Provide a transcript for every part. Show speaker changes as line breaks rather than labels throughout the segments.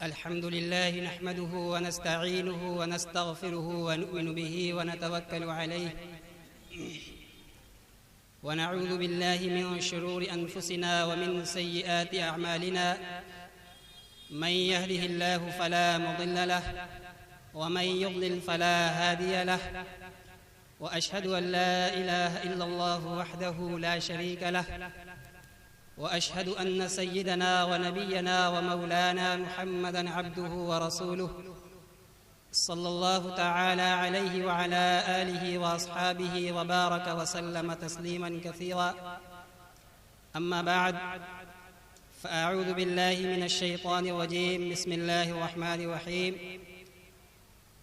الحمد لله نحمده ونستعينه ونستغفره ونؤمن به ونتوكل عليه ونعوذ بالله من شرور أنفسنا ومن سيئات أعمالنا من يهده الله فلا مضل له ومن يضلل فلا هادي له وأشهد أن لا إله إلا الله وحده لا شريك له وأشهد أن سيدنا ونبينا ومولانا محمدًا عبده ورسوله صلى الله تعالى عليه وعلى آله وأصحابه وبارك وسلم تسليماً كثيراً. أما بعد، فأعوذ بالله من الشيطان الرجيم. بسم الله الرحمن الرحيم.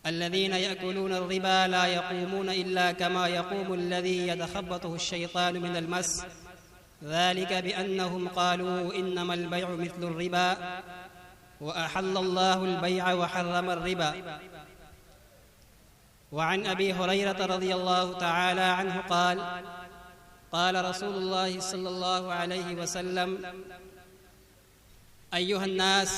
الذين يأكلون الربا لا يقومون إلا كما يقوم الذي يتخبطه الشيطان من المس، ذلك بأنهم قالوا إنما البيع مثل الربا وأحل الله البيع وحرم الربا. وعن أبي هريرة رضي الله تعالى عنه قال: قال رسول الله صلى الله عليه وسلم: أيها الناس،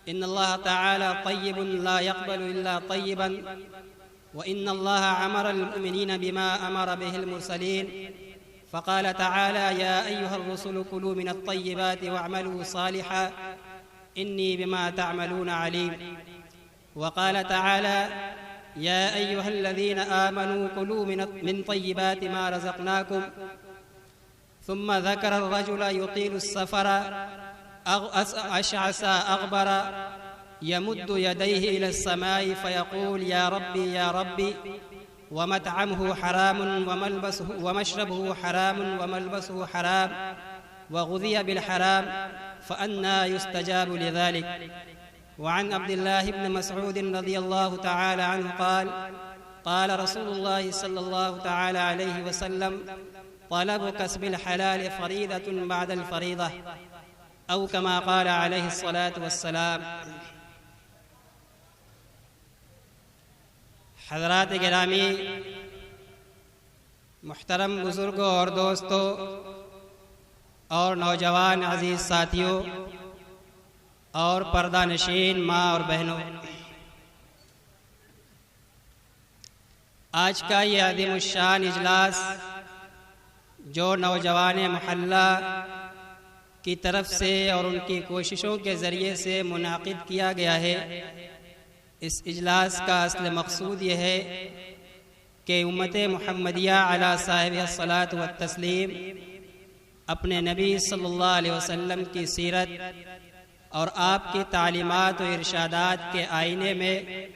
إن الله تعالى طيب لا يقبل إلا طيبا، وإن الله أمر المؤمنين بما أمر به المرسلين، فقال تعالى: يا أيها الرسل كلوا من الطيبات واعملوا صالحا إني بما تعملون عليم. وقال تعالى: يا أيها الذين آمنوا كلوا من طيبات ما رزقناكم. ثم ذكر الرجل يطيل السفر أشعث أغبر يمد يديه إلى السماء فيقول: يا ربي يا ربي، ومطعمه حرام ومشربه حرام وملبسه حرام وغذي بالحرام، فأنى يستجاب لذلك. وعن عبد الله بن مسعود رضي الله تعالى عنه قال: قال رسول الله صلى الله تعالى عليه وسلم: طلب كسب الحلال فريضة بعد الفريضة، أو كما قال عليه الصلاة والسلام. حضرات گرامی، محترم بزرگوں اور دوستوں اور نوجوان عزیز ساتھیوں اور پردہ نشین ماں اور بہنوں، آج کا یہ عظیم الشان اجلاس جو نوجوان محلہ کی طرف سے اور ان کی کوششوں کے ذریعے سے منعقد کیا گیا ہے، اس اجلاس کا اصل مقصود یہ ہے کہ امت محمدیہ علی صاحب الصلاۃ والتسلیم اپنے نبی صلی اللہ علیہ وسلم کی سیرت اور آپ کی تعلیمات و ارشادات کے آئینے میں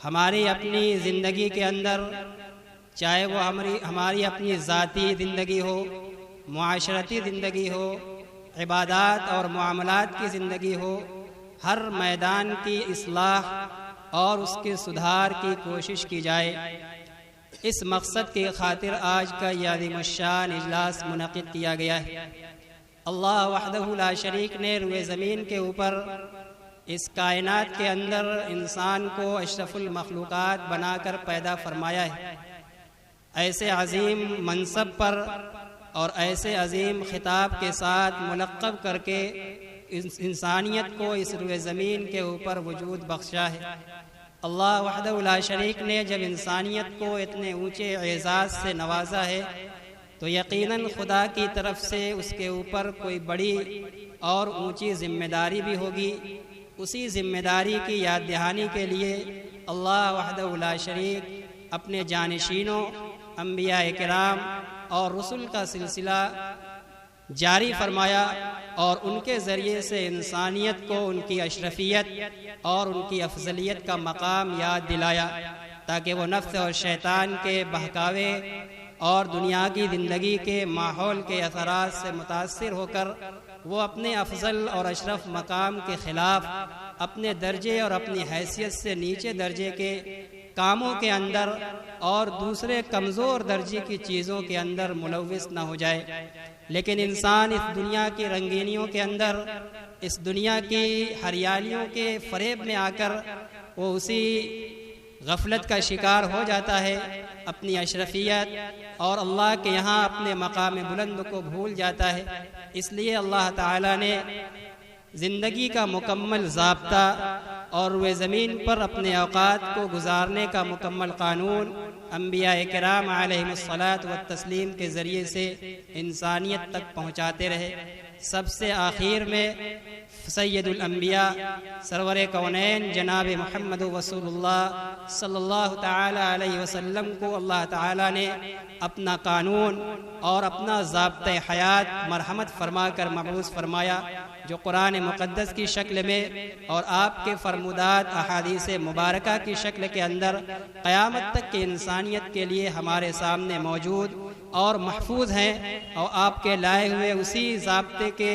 ہماری اپنی زندگی کے اندر، چاہے وہ ہماری اپنی ذاتی زندگی ہو، معاشرتی زندگی ہو، عبادات اور معاملات کی زندگی ہو، ہر میدان کی اصلاح اور اس کے سدھار کی کوشش کی جائے۔ اس مقصد کی خاطر آج کا یہ عظیم الشان اجلاس منعقد کیا گیا ہے۔ اللہ وحدہ لا شریک نے روئے زمین کے اوپر اس کائنات کے اندر انسان کو اشرف المخلوقات بنا کر پیدا فرمایا ہے۔ ایسے عظیم منصب پر اور ایسے عظیم خطاب کے ساتھ ملقب کر کے انسانیت کو اس روئے زمین کے اوپر وجود بخشا ہے۔ اللہ وحدہ لا شریک نے جب انسانیت کو اتنے اونچے اعزاز سے نوازا ہے تو یقیناً خدا کی طرف سے اس کے اوپر کوئی بڑی اور اونچی ذمہ داری بھی ہوگی۔ اسی ذمہ داری کی یاد دہانی کے لیے اللہ وحدہ لا شریک اپنے جانشینوں انبیاء کرام اور رسل کا سلسلہ جاری فرمایا اور ان کے ذریعے سے انسانیت کو ان کی اشرفیت اور ان کی افضلیت کا مقام یاد دلایا، تاکہ وہ نفس اور شیطان کے بہکاوے اور دنیا کی زندگی کے ماحول کے اثرات سے متاثر ہو کر وہ اپنے افضل اور اشرف مقام کے خلاف اپنے درجے اور اپنی حیثیت سے نیچے درجے کے کاموں کے اندر اور دوسرے کمزور درجے کی چیزوں کے اندر ملوث نہ ہو جائے۔ لیکن انسان اس دنیا کی رنگینیوں کے اندر، اس دنیا کی ہریالیوں کے فریب میں آ کر وہ اسی غفلت کا شکار ہو جاتا ہے، اپنی اشرفیت اور اللہ کے یہاں اپنے مقام بلند کو بھول جاتا ہے۔ اس لیے اللہ تعالیٰ نے زندگی کا مکمل ضابطہ اور روئے زمین پر اپنے اوقات کو گزارنے کا مکمل قانون انبیاء کرام علیہم الصلاۃ والتسلیم کے ذریعے سے انسانیت تک پہنچاتے رہے۔ سب سے آخر میں سید الانبیاء سرور کونین جناب محمد رسول اللہ صلی اللہ تعالی علیہ وسلم کو اللہ تعالی نے اپنا قانون اور اپنا ضابطۂ حیات مرحمت فرما کر مبعوث فرمایا، جو قرآن مقدس کی شکل میں اور آپ کے فرمودات احادیث مبارکہ کی شکل کے اندر قیامت تک کی انسانیت کے لیے ہمارے سامنے موجود اور محفوظ ہیں، اور آپ کے لائے ہوئے اسی ضابطے کے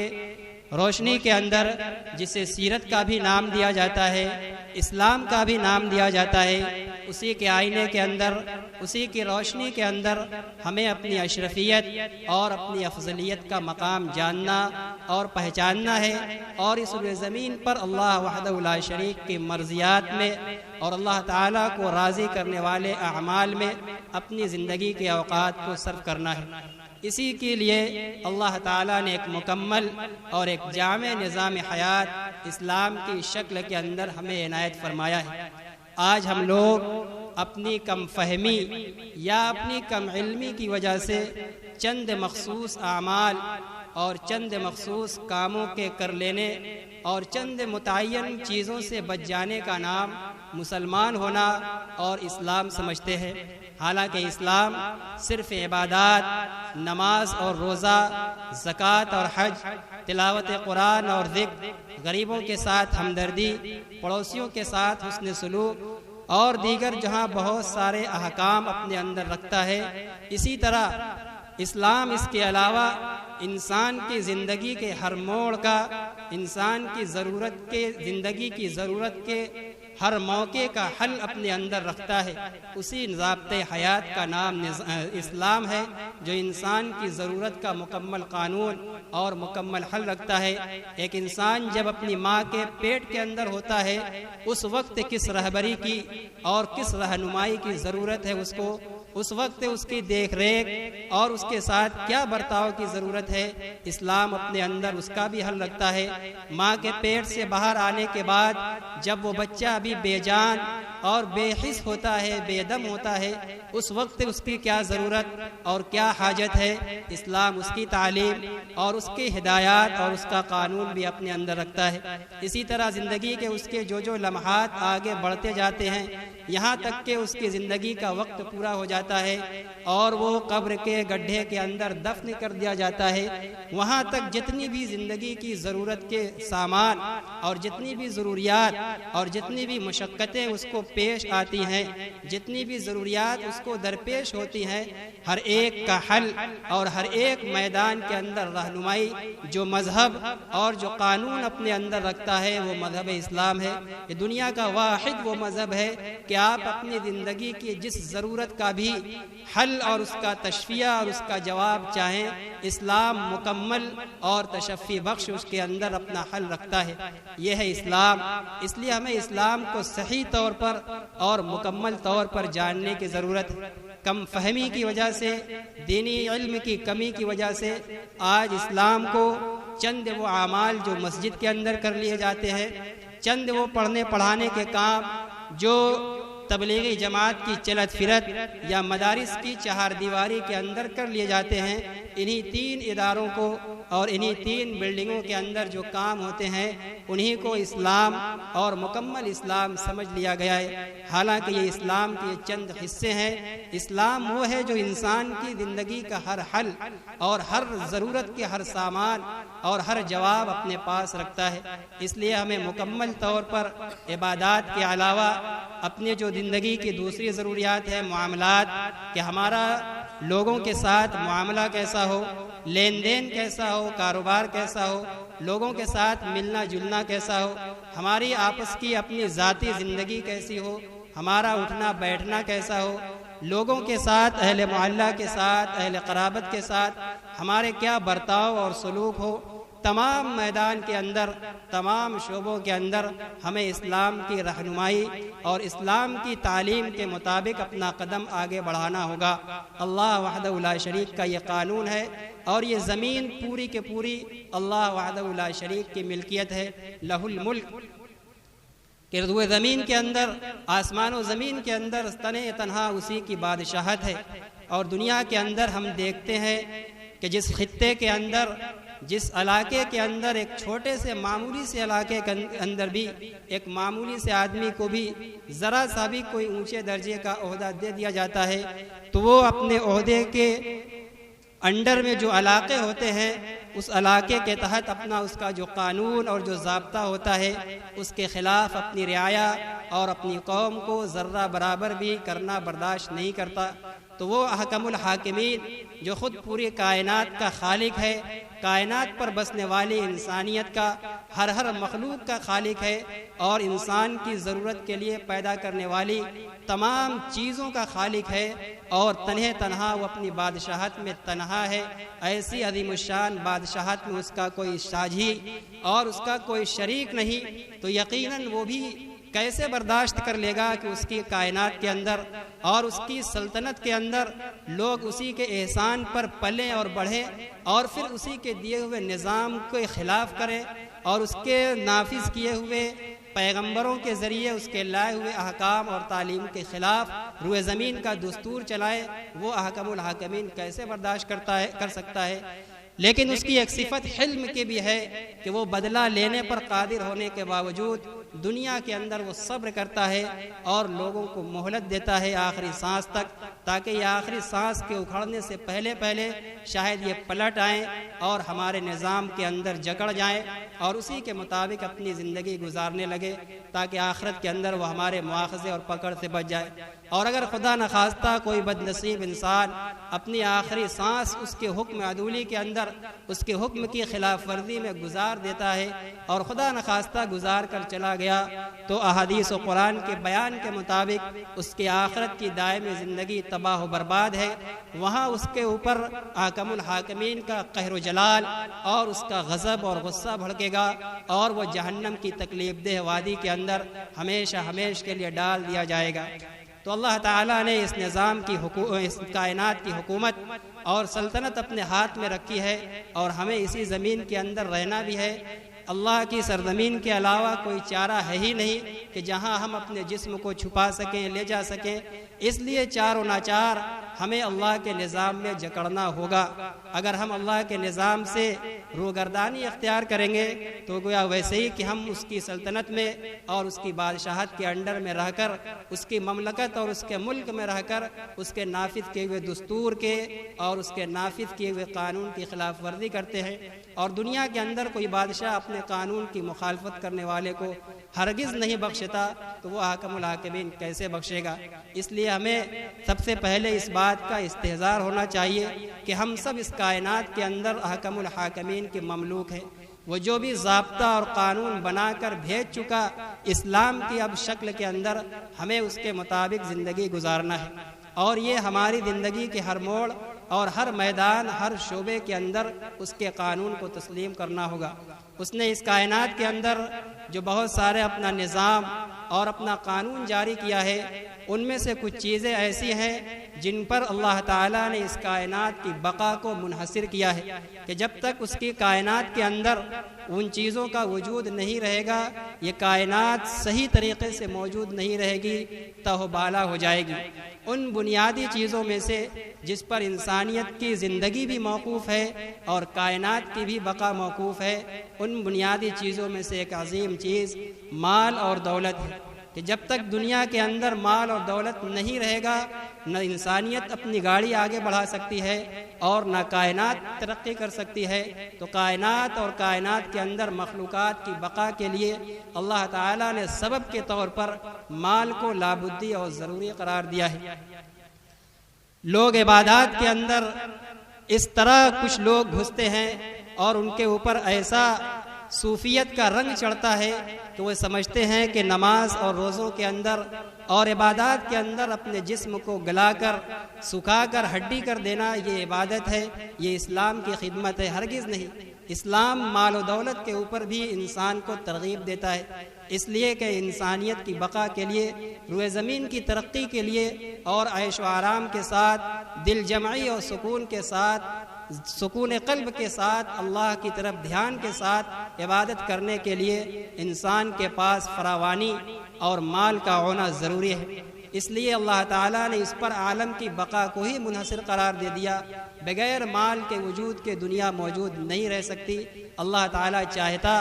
روشنی کے اندر جسے سیرت کا بھی نام دیا جاتا ہے، اسلام کا بھی نام دیا جاتا ہے، اسی کے آئینے کے اندر، اسی کی روشنی کے اندر ہمیں اپنی اشرفیت اور اپنی افضلیت کا مقام جاننا اور پہچاننا ہے، اور اس روئے زمین پر اللہ وحدہ لا شریک کی مرضیات میں اور اللہ تعالیٰ کو راضی کرنے والے اعمال میں اپنی زندگی کے اوقات کو صرف کرنا ہے۔ اسی کے لیے اللہ تعالیٰ نے ایک مکمل اور ایک جامع نظام حیات اسلام کی شکل کے اندر ہمیں عنایت فرمایا ہے۔ آج ہم لوگ اپنی کم فہمی یا اپنی کم علمی کی وجہ سے چند مخصوص اعمال اور چند مخصوص کاموں کے کر لینے اور چند متعین چیزوں سے بچ جانے کا نام مسلمان ہونا اور اسلام سمجھتے ہیں، حالانکہ اسلام صرف عبادات، نماز اور روزہ، زکوٰۃ اور حج، تلاوت قرآن اور ذکر، غریبوں کے ساتھ ہمدردی، پڑوسیوں کے ساتھ حسن سلوک اور دیگر جہاں بہت سارے احکام اپنے اندر رکھتا ہے، اسی طرح اسلام اس کے علاوہ انسان کی زندگی کے ہر موڑ کا، انسان کی ضرورت کے زندگی کی ضرورت کے ہر موقع کا حل اپنے اندر رکھتا ہے۔ اسی ضابطۂ حیات کا نام اسلام ہے، جو انسان کی ضرورت کا مکمل قانون اور مکمل حل رکھتا ہے۔ ایک انسان جب اپنی ماں کے پیٹ کے اندر ہوتا ہے، اس وقت کس رہبری کی اور کس رہنمائی کی ضرورت ہے اس وقت اس کی دیکھ ریکھ اور اس کے ساتھ کیا برتاؤ کی ضرورت ہے، اسلام اپنے اندر اس کا بھی حل رکھتا ہے۔ ماں کے پیٹ سے باہر آنے کے بعد جب وہ بچہ ابھی بے جان اور بے حس ہوتا ہے، بے دم ہوتا ہے، اس وقت اس کی کیا ضرورت اور کیا حاجت ہے، اسلام اس کی تعلیم اور اس کی ہدایات اور اس کا قانون بھی اپنے اندر رکھتا ہے۔ اسی طرح زندگی کے اس کے جو لمحات آگے بڑھتے جاتے ہیں، یہاں تک کہ اس کی زندگی کا وقت پورا ہو جاتا ہے اور وہ قبر کے گڈھے کے اندر دفن کر دیا جاتا ہے، وہاں تک جتنی بھی زندگی کی ضرورت کے سامان اور جتنی بھی ضروریات اور جتنی بھی مشقتیں اس کو پیش آتی ہیں، جتنی بھی ضروریات اس کو درپیش ہوتی ہیں، ہر ایک کا حل اور ہر ایک میدان کے اندر رہنمائی جو مذہب اور جو قانون اپنے اندر رکھتا ہے وہ مذہب اسلام ہے۔ یہ دنیا کا واحد وہ مذہب ہے کہ آپ اپنی زندگی کی جس ضرورت کا بھی حل اور اس کا تشفیہ اور اس کا جواب چاہیں، اسلام مکمل اور تشفی بخش اس کے اندر اپنا حل رکھتا ہے۔ یہ ہے اسلام۔ اس لیے ہمیں اسلام کو صحیح طور پر اور مکمل طور پر جاننے کی ضرورت ہے۔ کم فہمی کی وجہ سے، دینی علم کی کمی کی وجہ سے آج اسلام کو چند وہ اعمال جو مسجد کے اندر کر لیے جاتے ہیں، چند وہ پڑھنے پڑھانے کے کام جو تبلیغی جماعت کی چلت فرت یا مدارس کی چہار دیواری کے اندر کر لیے جاتے ہیں، انہی تین اداروں کو اور انہی تین بلڈنگوں کے اندر جو کام ہوتے ہیں انہی کو اسلام اور مکمل اسلام سمجھ لیا گیا ہے، حالانکہ یہ اسلام کے چند حصے ہیں۔ اسلام وہ ہے جو انسان کی زندگی کا ہر حل اور ہر ضرورت کے ہر سامان اور ہر جواب اپنے پاس رکھتا ہے۔ اس لیے ہمیں مکمل طور پر عبادات کے علاوہ اپنے جو زندگی کی دوسری ضروریات ہے، معاملات، کہ ہمارا لوگوں کے ساتھ معاملہ کیسا ہو، لین دین کیسا ہو، کاروبار کیسا ہو، لوگوں کے ساتھ ملنا جلنا کیسا ہو، ہماری آپس کی اپنی ذاتی زندگی کیسی ہو، ہمارا اٹھنا بیٹھنا کیسا ہو، لوگوں کے ساتھ، اہل محلہ کے ساتھ، اہل قرابت کے ساتھ ہمارے کیا برتاؤ اور سلوک ہو، تمام میدان کے اندر، تمام شعبوں کے اندر ہمیں اسلام کی رہنمائی اور اسلام کی تعلیم کے مطابق اپنا قدم آگے بڑھانا ہوگا۔ اللہ وحدہ لا شریک کا یہ قانون ہے، اور یہ زمین پوری کے پوری اللہ وحدہ لا شریک کی ملکیت ہے۔ لہ الملک، کہ روئے زمین کے اندر، آسمان و زمین کے اندر تنہا تنہا اسی کی بادشاہت ہے۔ اور دنیا کے اندر ہم دیکھتے ہیں کہ جس خطے کے اندر، جس علاقے کے اندر، ایک چھوٹے سے معمولی سے علاقے کے اندر بھی ایک معمولی سے آدمی کو بھی ذرا سا بھی کوئی اونچے درجے کا عہدہ دے دیا جاتا ہے تو وہ اپنے عہدے کے انڈر میں جو علاقے ہوتے ہیں اس علاقے کے تحت اپنا اس کا جو قانون اور جو ضابطہ ہوتا ہے اس کے خلاف اپنی رعایا اور اپنی قوم کو ذرہ برابر بھی کرنا برداشت نہیں کرتا۔ تو وہ احکم الحاکمین جو خود پوری کائنات کا خالق ہے، کائنات پر بسنے والی انسانیت کا، ہر مخلوق کا خالق ہے، اور انسان کی ضرورت کے لیے پیدا کرنے والی تمام چیزوں کا خالق ہے، اور تنہا وہ اپنی بادشاہت میں تنہا ہے۔ ایسی عظیم الشان بادشاہت میں اس کا کوئی ساجھی اور اس کا کوئی شریک نہیں، تو یقیناً وہ بھی کیسے برداشت کر لے گا کہ اس کی کائنات کے اندر اور اس کی سلطنت کے اندر لوگ اسی کے احسان پر پلیں اور بڑھیں، اور پھر اسی کے دیے ہوئے نظام کے خلاف کریں، اور اس کے نافذ کیے ہوئے پیغمبروں کے ذریعے اس کے لائے ہوئے احکام اور تعلیم کے خلاف روئے زمین کا دستور چلائے۔ وہ احکم الحاکمین کیسے برداشت کر سکتا ہے؟ لیکن اس کی ایک صفت حلم کی بھی ہے کہ وہ بدلہ لینے پر قادر ہونے کے باوجود دنیا کے اندر وہ صبر کرتا ہے اور لوگوں کو مہلت دیتا ہے آخری سانس تک، تاکہ یہ آخری سانس کے اکھڑنے سے پہلے شاید یہ پلٹ آئیں اور ہمارے نظام کے اندر جکڑ جائیں اور اسی کے مطابق اپنی زندگی گزارنے لگے، تاکہ آخرت کے اندر وہ ہمارے مواخذے اور پکڑ سے بچ جائے۔ اور اگر خدا نخواستہ کوئی بد نصیب انسان اپنی آخری سانس اس کے حکم عدولی کے اندر اس کے حکم کی خلاف ورزی میں گزار دیتا ہے اور خدا نخواستہ گزار کر چلا گیا، تو احادیث و قرآن کے بیان کے مطابق اس کی آخرت کی دائمی زندگی تباہ و برباد ہے۔ وہاں اس کے اوپر احکم الحاکمین کا قہر و جلال اور اس کا غضب اور غصہ بھڑکے گا، اور وہ جہنم کی تکلیف دہ وادی کے اندر ہمیشہ کے لیے ڈال دیا جائے گا۔ تو اللہ تعالیٰ نے اس نظام کی اس کائنات کی حکومت اور سلطنت اپنے ہاتھ میں رکھی ہے، اور ہمیں اسی زمین کے اندر رہنا بھی ہے۔ اللہ کی سرزمین کے علاوہ کوئی چارہ ہے ہی نہیں کہ جہاں ہم اپنے جسم کو چھپا سکیں، لے جا سکیں، اس لیے چار و ناچار ہمیں اللہ کے نظام میں جکڑنا ہوگا۔ اگر ہم اللہ کے نظام سے روگردانی اختیار کریں گے تو گویا ویسے ہی کہ ہم اس کی سلطنت میں اور اس کی بادشاہت کے انڈر میں رہ کر، اس کی مملکت اور اس کے ملک میں رہ کر اس کے نافذ کیے ہوئے دستور کے اور اس کے نافذ کیے ہوئے قانون کی خلاف ورزی کرتے ہیں، اور دنیا کے اندر کوئی بادشاہ اپنے قانون کی مخالفت کرنے والے کو ہرگز نہیں بخشتا، تو وہ حاکم الحاکمین کیسے بخشے گا؟ اس لیے ہمیں سب سے پہلے اس بات کا استحضار ہونا چاہیے کہ ہم سب اس کائنات کے اندر حاکم الحاکمین کے مملوک ہیں۔ وہ جو بھی ضابطہ اور قانون بنا کر بھیج چکا اسلام کی اب شکل کے اندر، ہمیں اس کے مطابق زندگی گزارنا ہے، اور یہ ہماری زندگی کے ہر موڑ اور ہر میدان، ہر شعبے کے اندر اس کے قانون کو تسلیم کرنا ہوگا۔ اس نے اس کائنات کے اندر جو بہت سارے اپنا نظام اور اپنا قانون جاری کیا ہے، ان میں سے کچھ چیزیں ایسی ہیں جن پر اللہ تعالیٰ نے اس کائنات کی بقا کو منحصر کیا ہے کہ جب تک اس کی کائنات کے اندر ان چیزوں کا وجود نہیں رہے گا، یہ کائنات صحیح طریقے سے موجود نہیں رہے گی، تہ بالا ہو جائے گی۔ ان بنیادی چیزوں میں سے جس پر انسانیت کی زندگی بھی موقوف ہے اور کائنات کی بھی بقا موقوف ہے، ان بنیادی چیزوں میں سے ایک عظیم چیز مال اور دولت ہے، کہ جب تک دنیا کے اندر مال اور دولت نہیں رہے گا، نہ انسانیت اپنی گاڑی آگے بڑھا سکتی ہے اور نہ کائنات ترقی کر سکتی ہے۔ تو کائنات اور کائنات کے اندر مخلوقات کی بقا کے لیے اللہ تعالیٰ نے سبب کے طور پر مال کو لابدی اور ضروری قرار دیا ہے۔ لوگ عبادات کے اندر اس طرح کچھ لوگ گھستے ہیں اور ان کے اوپر ایسا صوفیت کا رنگ چڑھتا ہے کہ وہ سمجھتے ہیں کہ نماز اور روزوں کے اندر اور عبادات کے اندر اپنے جسم کو گلا کر، سکھا کر ہڈی کر دینا یہ عبادت ہے، یہ اسلام کی خدمت ہے۔ ہرگز نہیں، اسلام مال و دولت کے اوپر بھی انسان کو ترغیب دیتا ہے، اس لیے کہ انسانیت کی بقا کے لیے، روئے زمین کی ترقی کے لیے اور عیش و آرام کے ساتھ، دل جمعی اور سکون کے ساتھ، سکون قلب کے ساتھ، اللہ کی طرف دھیان کے ساتھ عبادت کرنے کے لیے انسان کے پاس فراوانی اور مال کا ہونا ضروری ہے۔ اس لیے اللہ تعالیٰ نے اس پر عالم کی بقا کو ہی منحصر قرار دے دیا۔ بغیر مال کے وجود کے دنیا موجود نہیں رہ سکتی۔ اللہ تعالیٰ چاہتا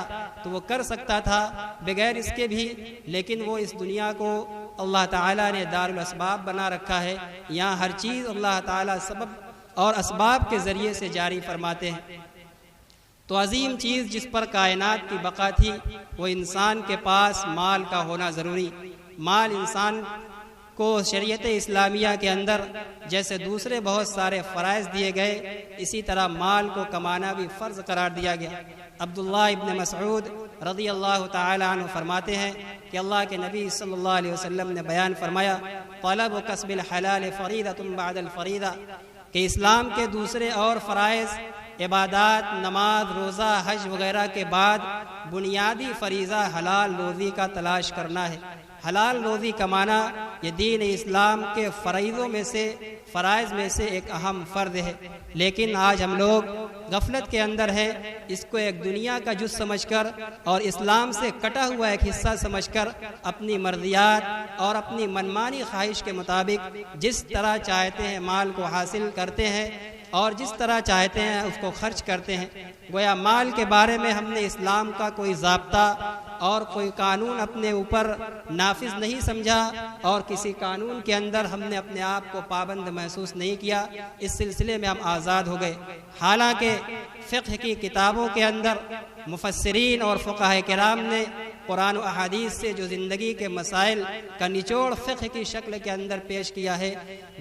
تو وہ کر سکتا تھا بغیر اس کے بھی، لیکن وہ اس دنیا کو اللہ تعالیٰ نے دار الاسباب بنا رکھا ہے۔ یہاں ہر چیز اللہ تعالیٰ سبب اور اسباب کے ذریعے سے جاری فرماتے ہیں۔ تو عظیم چیز جس پر کائنات کی بقا تھی وہ انسان کے پاس مال کا ہونا ضروری۔ مال انسان کو شریعت اسلامیہ کے اندر جیسے دوسرے بہت سارے فرائض دیے گئے، اسی طرح مال کو کمانا بھی فرض قرار دیا گیا۔ عبداللہ ابن مسعود رضی اللہ تعالی عنہ فرماتے ہیں کہ اللہ کے نبی صلی اللہ علیہ وسلم نے بیان فرمایا، طلب و کسب الحلال فریضۃ بعد الفریضہ، کہ اسلام کے دوسرے اور فرائض، عبادات، نماز، روزہ، حج وغیرہ کے بعد بنیادی فریضہ حلال روزی کا تلاش کرنا ہے۔ حلال روزی کمانا یہ دین اسلام کے فرائض میں سے ایک اہم فرض ہے، لیکن آج ہم لوگ غفلت کے اندر ہیں، اس کو ایک دنیا کا جز سمجھ کر اور اسلام سے کٹا ہوا ایک حصہ سمجھ کر اپنی مرضیات اور اپنی منمانی خواہش کے مطابق جس طرح چاہتے ہیں مال کو حاصل کرتے ہیں اور جس طرح چاہتے ہیں اس کو خرچ کرتے ہیں۔ گویا مال کے بارے میں ہم نے اسلام کا کوئی ضابطہ اور کوئی قانون اپنے اوپر نافذ نہیں سمجھا، اور کسی قانون کے اندر ہم نے اپنے آپ کو پابند محسوس نہیں کیا۔ اس سلسلے میں ہم آزاد ہو گئے۔ حالانکہ فقہ کی کتابوں کے اندر مفسرین اور فقہاء کرام نے قرآن و احادیث سے جو زندگی کے مسائل کا نچوڑ فقہ کی شکل کے اندر پیش کیا ہے،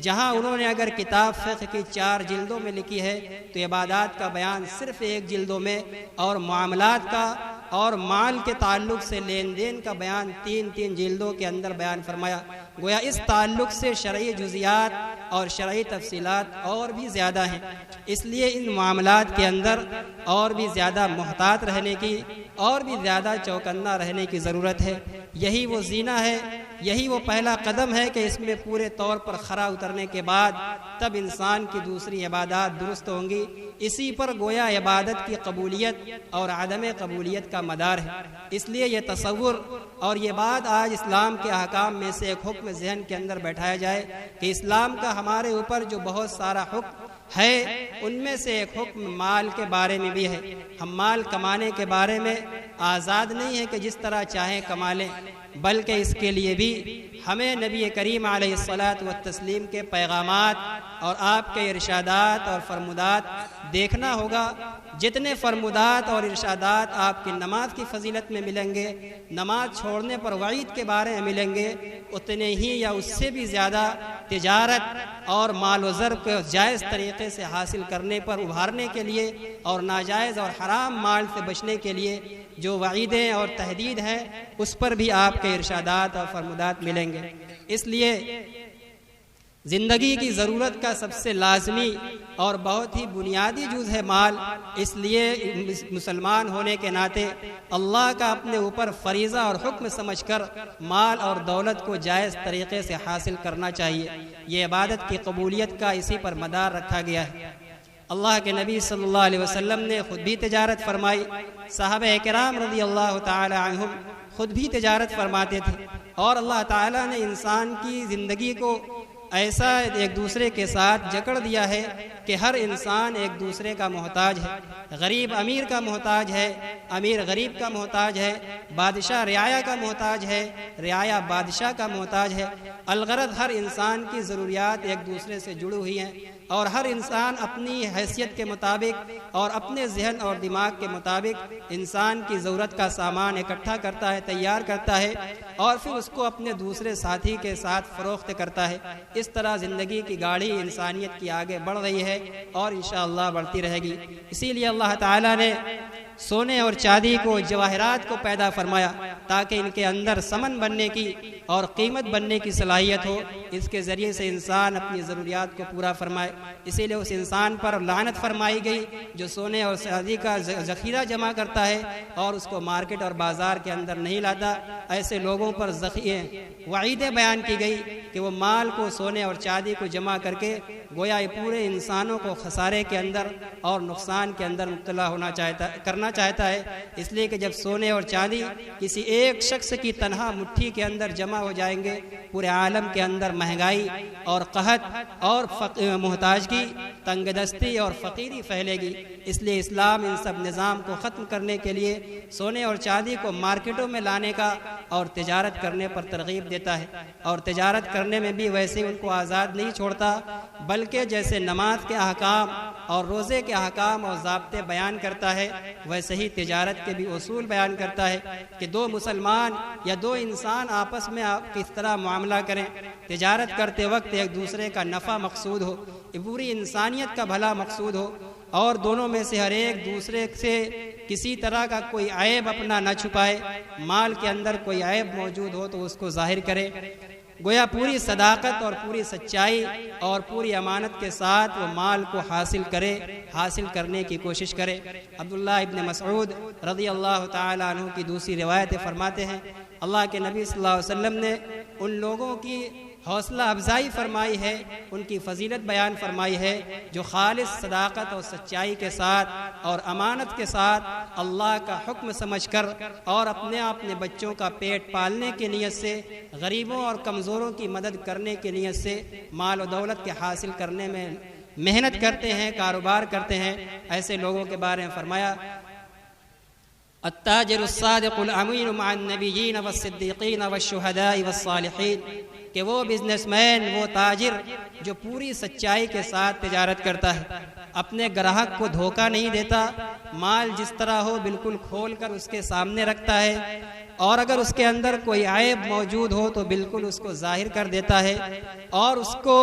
جہاں انہوں نے اگر کتاب فقہ کی 4 جلدوں میں لکھی ہے تو عبادات کا بیان صرف 1 جلدوں میں، اور معاملات کا اور مال کے تعلق سے لین دین کا بیان 3 جلدوں کے اندر بیان فرمایا۔ گویا اس تعلق سے شرعی جزیات اور شرعی تفصیلات اور بھی زیادہ ہیں، اس لیے ان معاملات کے اندر اور بھی زیادہ محتاط رہنے کی اور بھی زیادہ چوکنا رہنے کی ضرورت ہے۔ یہی وہ زینہ ہے، یہی وہ پہلا قدم ہے کہ اس میں پورے طور پر کھرا اترنے کے بعد تب انسان کی دوسری عبادات درست ہوں گی۔ اسی پر گویا عبادت کی قبولیت اور عدم قبولیت کا مدار ہے۔ اس لیے یہ تصور اور یہ بات آج اسلام کے احکام میں سے ایک حکم ذہن کے اندر بیٹھایا جائے کہ اسلام کا ہمارے اوپر جو بہت سارا حکم ہے، ان میں سے ایک حکم مال کے بارے میں بھی ہے۔ ہم مال کمانے کے بارے میں آزاد نہیں ہے کہ جس طرح چاہیں کما لیں، بلکہ اس کے لیے بھی ہمیں نبی کریم علیہ الصلاۃ والتسلیم کے پیغامات اور آپ کے ارشادات اور فرمودات دیکھنا ہوگا۔ جتنے فرمودات اور ارشادات آپ کی نماز کی فضیلت میں ملیں گے، نماز چھوڑنے پر وعید کے بارے میں ملیں گے، اتنے ہی یا اس سے بھی زیادہ تجارت اور مال و زر کو جائز طریقے سے حاصل کرنے پر ابھارنے کے لیے اور ناجائز اور حرام مال سے بچنے کے لیے جو وعیدیں اور تحدید ہیں، اس پر بھی آپ کے ارشادات اور فرمودات ملیں گے۔ اس لیے زندگی کی ضرورت کا سب سے لازمی اور بہت ہی بنیادی جز ہے مال۔ اس لیے مسلمان ہونے کے ناطے اللہ کا اپنے اوپر فریضہ اور حکم سمجھ کر مال اور دولت کو جائز طریقے سے حاصل کرنا چاہیے۔ یہ عبادت کی قبولیت کا اسی پر مدار رکھا گیا ہے۔ اللہ کے نبی صلی اللہ علیہ وسلم نے خود بھی تجارت فرمائی، صحابہ کرام رضی اللہ تعالی عنہم خود بھی تجارت فرماتے تھے، اور اللہ تعالیٰ نے انسان کی زندگی کو ایسا ایک دوسرے کے ساتھ جکڑ دیا ہے کہ ہر انسان ایک دوسرے کا محتاج ہے۔ غریب امیر کا محتاج ہے، امیر غریب کا محتاج ہے، بادشاہ رعایا کا محتاج ہے، رعایا بادشاہ کا محتاج ہے۔ الغرض ہر انسان کی ضروریات ایک دوسرے سے جڑی ہوئی ہیں، اور ہر انسان اپنی حیثیت کے مطابق اور اپنے ذہن اور دماغ کے مطابق انسان کی ضرورت کا سامان اکٹھا کرتا ہے، تیار کرتا ہے، اور پھر اس کو اپنے دوسرے ساتھی کے ساتھ فروخت کرتا ہے۔ اس طرح زندگی کی گاڑی انسانیت کی آگے بڑھ رہی ہے اور انشاءاللہ بڑھتی رہے گی۔ اسی لیے اللہ تعالیٰ نے سونے اور چاندی کو، جواہرات کو پیدا فرمایا تاکہ ان کے اندر ثمن بننے کی اور قیمت بننے کی صلاحیت ہو، اس کے ذریعے سے انسان اپنی ضروریات کو پورا فرمائے۔ اسی لیے اس انسان پر لعنت فرمائی گئی جو سونے اور چاندی کا ذخیرہ جمع کرتا ہے اور اس کو مارکیٹ اور بازار کے اندر نہیں لاتا۔ ایسے لوگوں پر وعیدیں بیان کی گئی کہ وہ مال کو، سونے اور چاندی کو جمع کر کے گویا پورے انسانوں کو خسارے کے اندر اور نقصان کے اندر مبتلا کرنا چاہتا ہے۔ اس لیے کہ جب سونے اور چاندی کسی ایک شخص کی تنہا مٹھی کے اندر جمع ہو جائیں گے، پورے عالم کے اندر مہنگائی اور قحط اور محتاجگی، تنگ دستی اور فقیری پھیلے گی۔ اس لیے اسلام ان سب نظام کو ختم کرنے کے لیے سونے اور چاندی کو مارکیٹوں میں لانے کا اور تجارت کرنے پر ترغیب دیتا ہے، اور تجارت کرنے میں بھی ویسے ان کو آزاد نہیں چھوڑتا، بلکہ جیسے نماز کے احکام اور روزے کے احکام اور ضابطے بیان کرتا ہے، ویسے ہی تجارت کے بھی اصول بیان کرتا ہے کہ دو مسلمان یا دو انسان آپس میں کس طرح معاملہ کریں۔ تجارت کرتے وقت ایک دوسرے کا نفع مقصود ہو، پوری انسانیت کا بھلا مقصود ہو، اور دونوں میں سے ہر ایک دوسرے سے کسی طرح کا کوئی عیب اپنا نہ چھپائے۔ مال کے اندر کوئی عیب موجود ہو تو اس کو ظاہر کرے، گویا پوری صداقت اور پوری سچائی اور پوری امانت کے ساتھ وہ مال کو حاصل کرنے کی کوشش کرے۔ عبداللہ ابن مسعود رضی اللہ تعالیٰ عنہ کی دوسری روایت فرماتے ہیں، اللہ کے نبی صلی اللہ علیہ وسلم نے ان لوگوں کی حوصلہ افزائی فرمائی ہے، ان کی فضیلت بیان فرمائی ہے جو خالص صداقت اور سچائی کے ساتھ اور امانت کے ساتھ اللہ کا حکم سمجھ کر اور اپنے بچوں کا پیٹ پالنے کی نیت سے، غریبوں اور کمزوروں کی مدد کرنے کی نیت سے مال و دولت کے حاصل کرنے میں محنت کرتے ہیں، کاروبار کرتے ہیں۔ ایسے لوگوں کے بارے میں فرمایا، التاجر الصادق الامین مع النبیین والصدیقین والشہداء والصالحین، کہ وہ بزنس مین، وہ تاجر جو پوری سچائی کے ساتھ تجارت کرتا ہے، اپنے گراہک کو دھوکہ نہیں دیتا، مال جس طرح ہو بالکل کھول کر اس کے سامنے رکھتا ہے، اور اگر اس کے اندر کوئی عیب موجود ہو تو بالکل اس کو ظاہر کر دیتا ہے، اور اس کو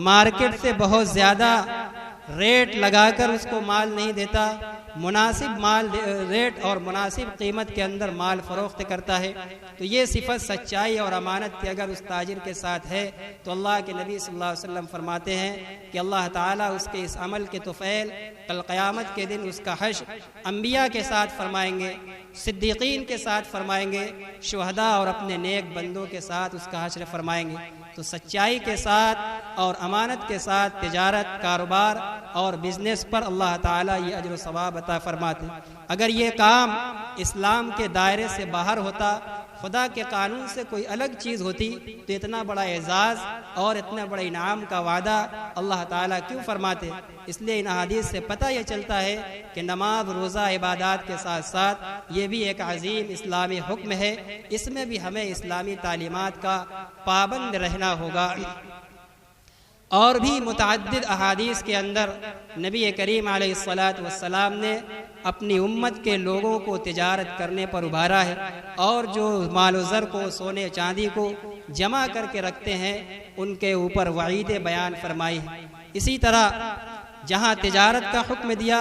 مارکیٹ سے بہت زیادہ ریٹ لگا کر اس کو مال نہیں دیتا، مناسب ریٹ اور مناسب قیمت کے اندر مال فروخت کرتا ہے۔ تو یہ صفت سچائی اور امانت کی اگر اس تاجر کے ساتھ ہے تو اللہ کے نبی صلی اللہ علیہ وسلم فرماتے ہیں کہ اللہ تعالیٰ اس کے اس عمل کے طفیل کل قیامت کے دن اس کا حشر انبیاء کے ساتھ فرمائیں گے، صدیقین کے ساتھ فرمائیں گے، شہداء اور اپنے نیک بندوں کے ساتھ اس کا حشر فرمائیں گے۔ تو سچائی کے ساتھ اور امانت کے ساتھ تجارت، کاروبار اور بزنس پر اللہ تعالیٰ یہ اجر و ثواب عطا فرماتے ہیں۔ اگر یہ کام اسلام کے دائرے سے باہر ہوتا، خدا کے قانون سے کوئی الگ چیز ہوتی، تو اتنا بڑا اعزاز اور اتنا بڑا انعام کا وعدہ اللہ تعالیٰ کیوں فرماتے؟ اس لیے ان احادیث سے پتہ یہ چلتا ہے کہ نماز، روزہ، عبادات کے ساتھ ساتھ یہ بھی ایک عظیم اسلامی حکم ہے، اس میں بھی ہمیں اسلامی تعلیمات کا پابند رہنا ہوگا۔ اور بھی متعدد احادیث کے اندر نبی کریم علیہ الصلاۃ نے اپنی امت کے لوگوں کو تجارت کرنے پر ابھارا ہے، اور جو مال و زر کو، سونے چاندی کو جمع کر کے رکھتے ہیں ان کے اوپر وعیدیں بیان فرمائی ہیں۔ اسی طرح جہاں تجارت کا حکم دیا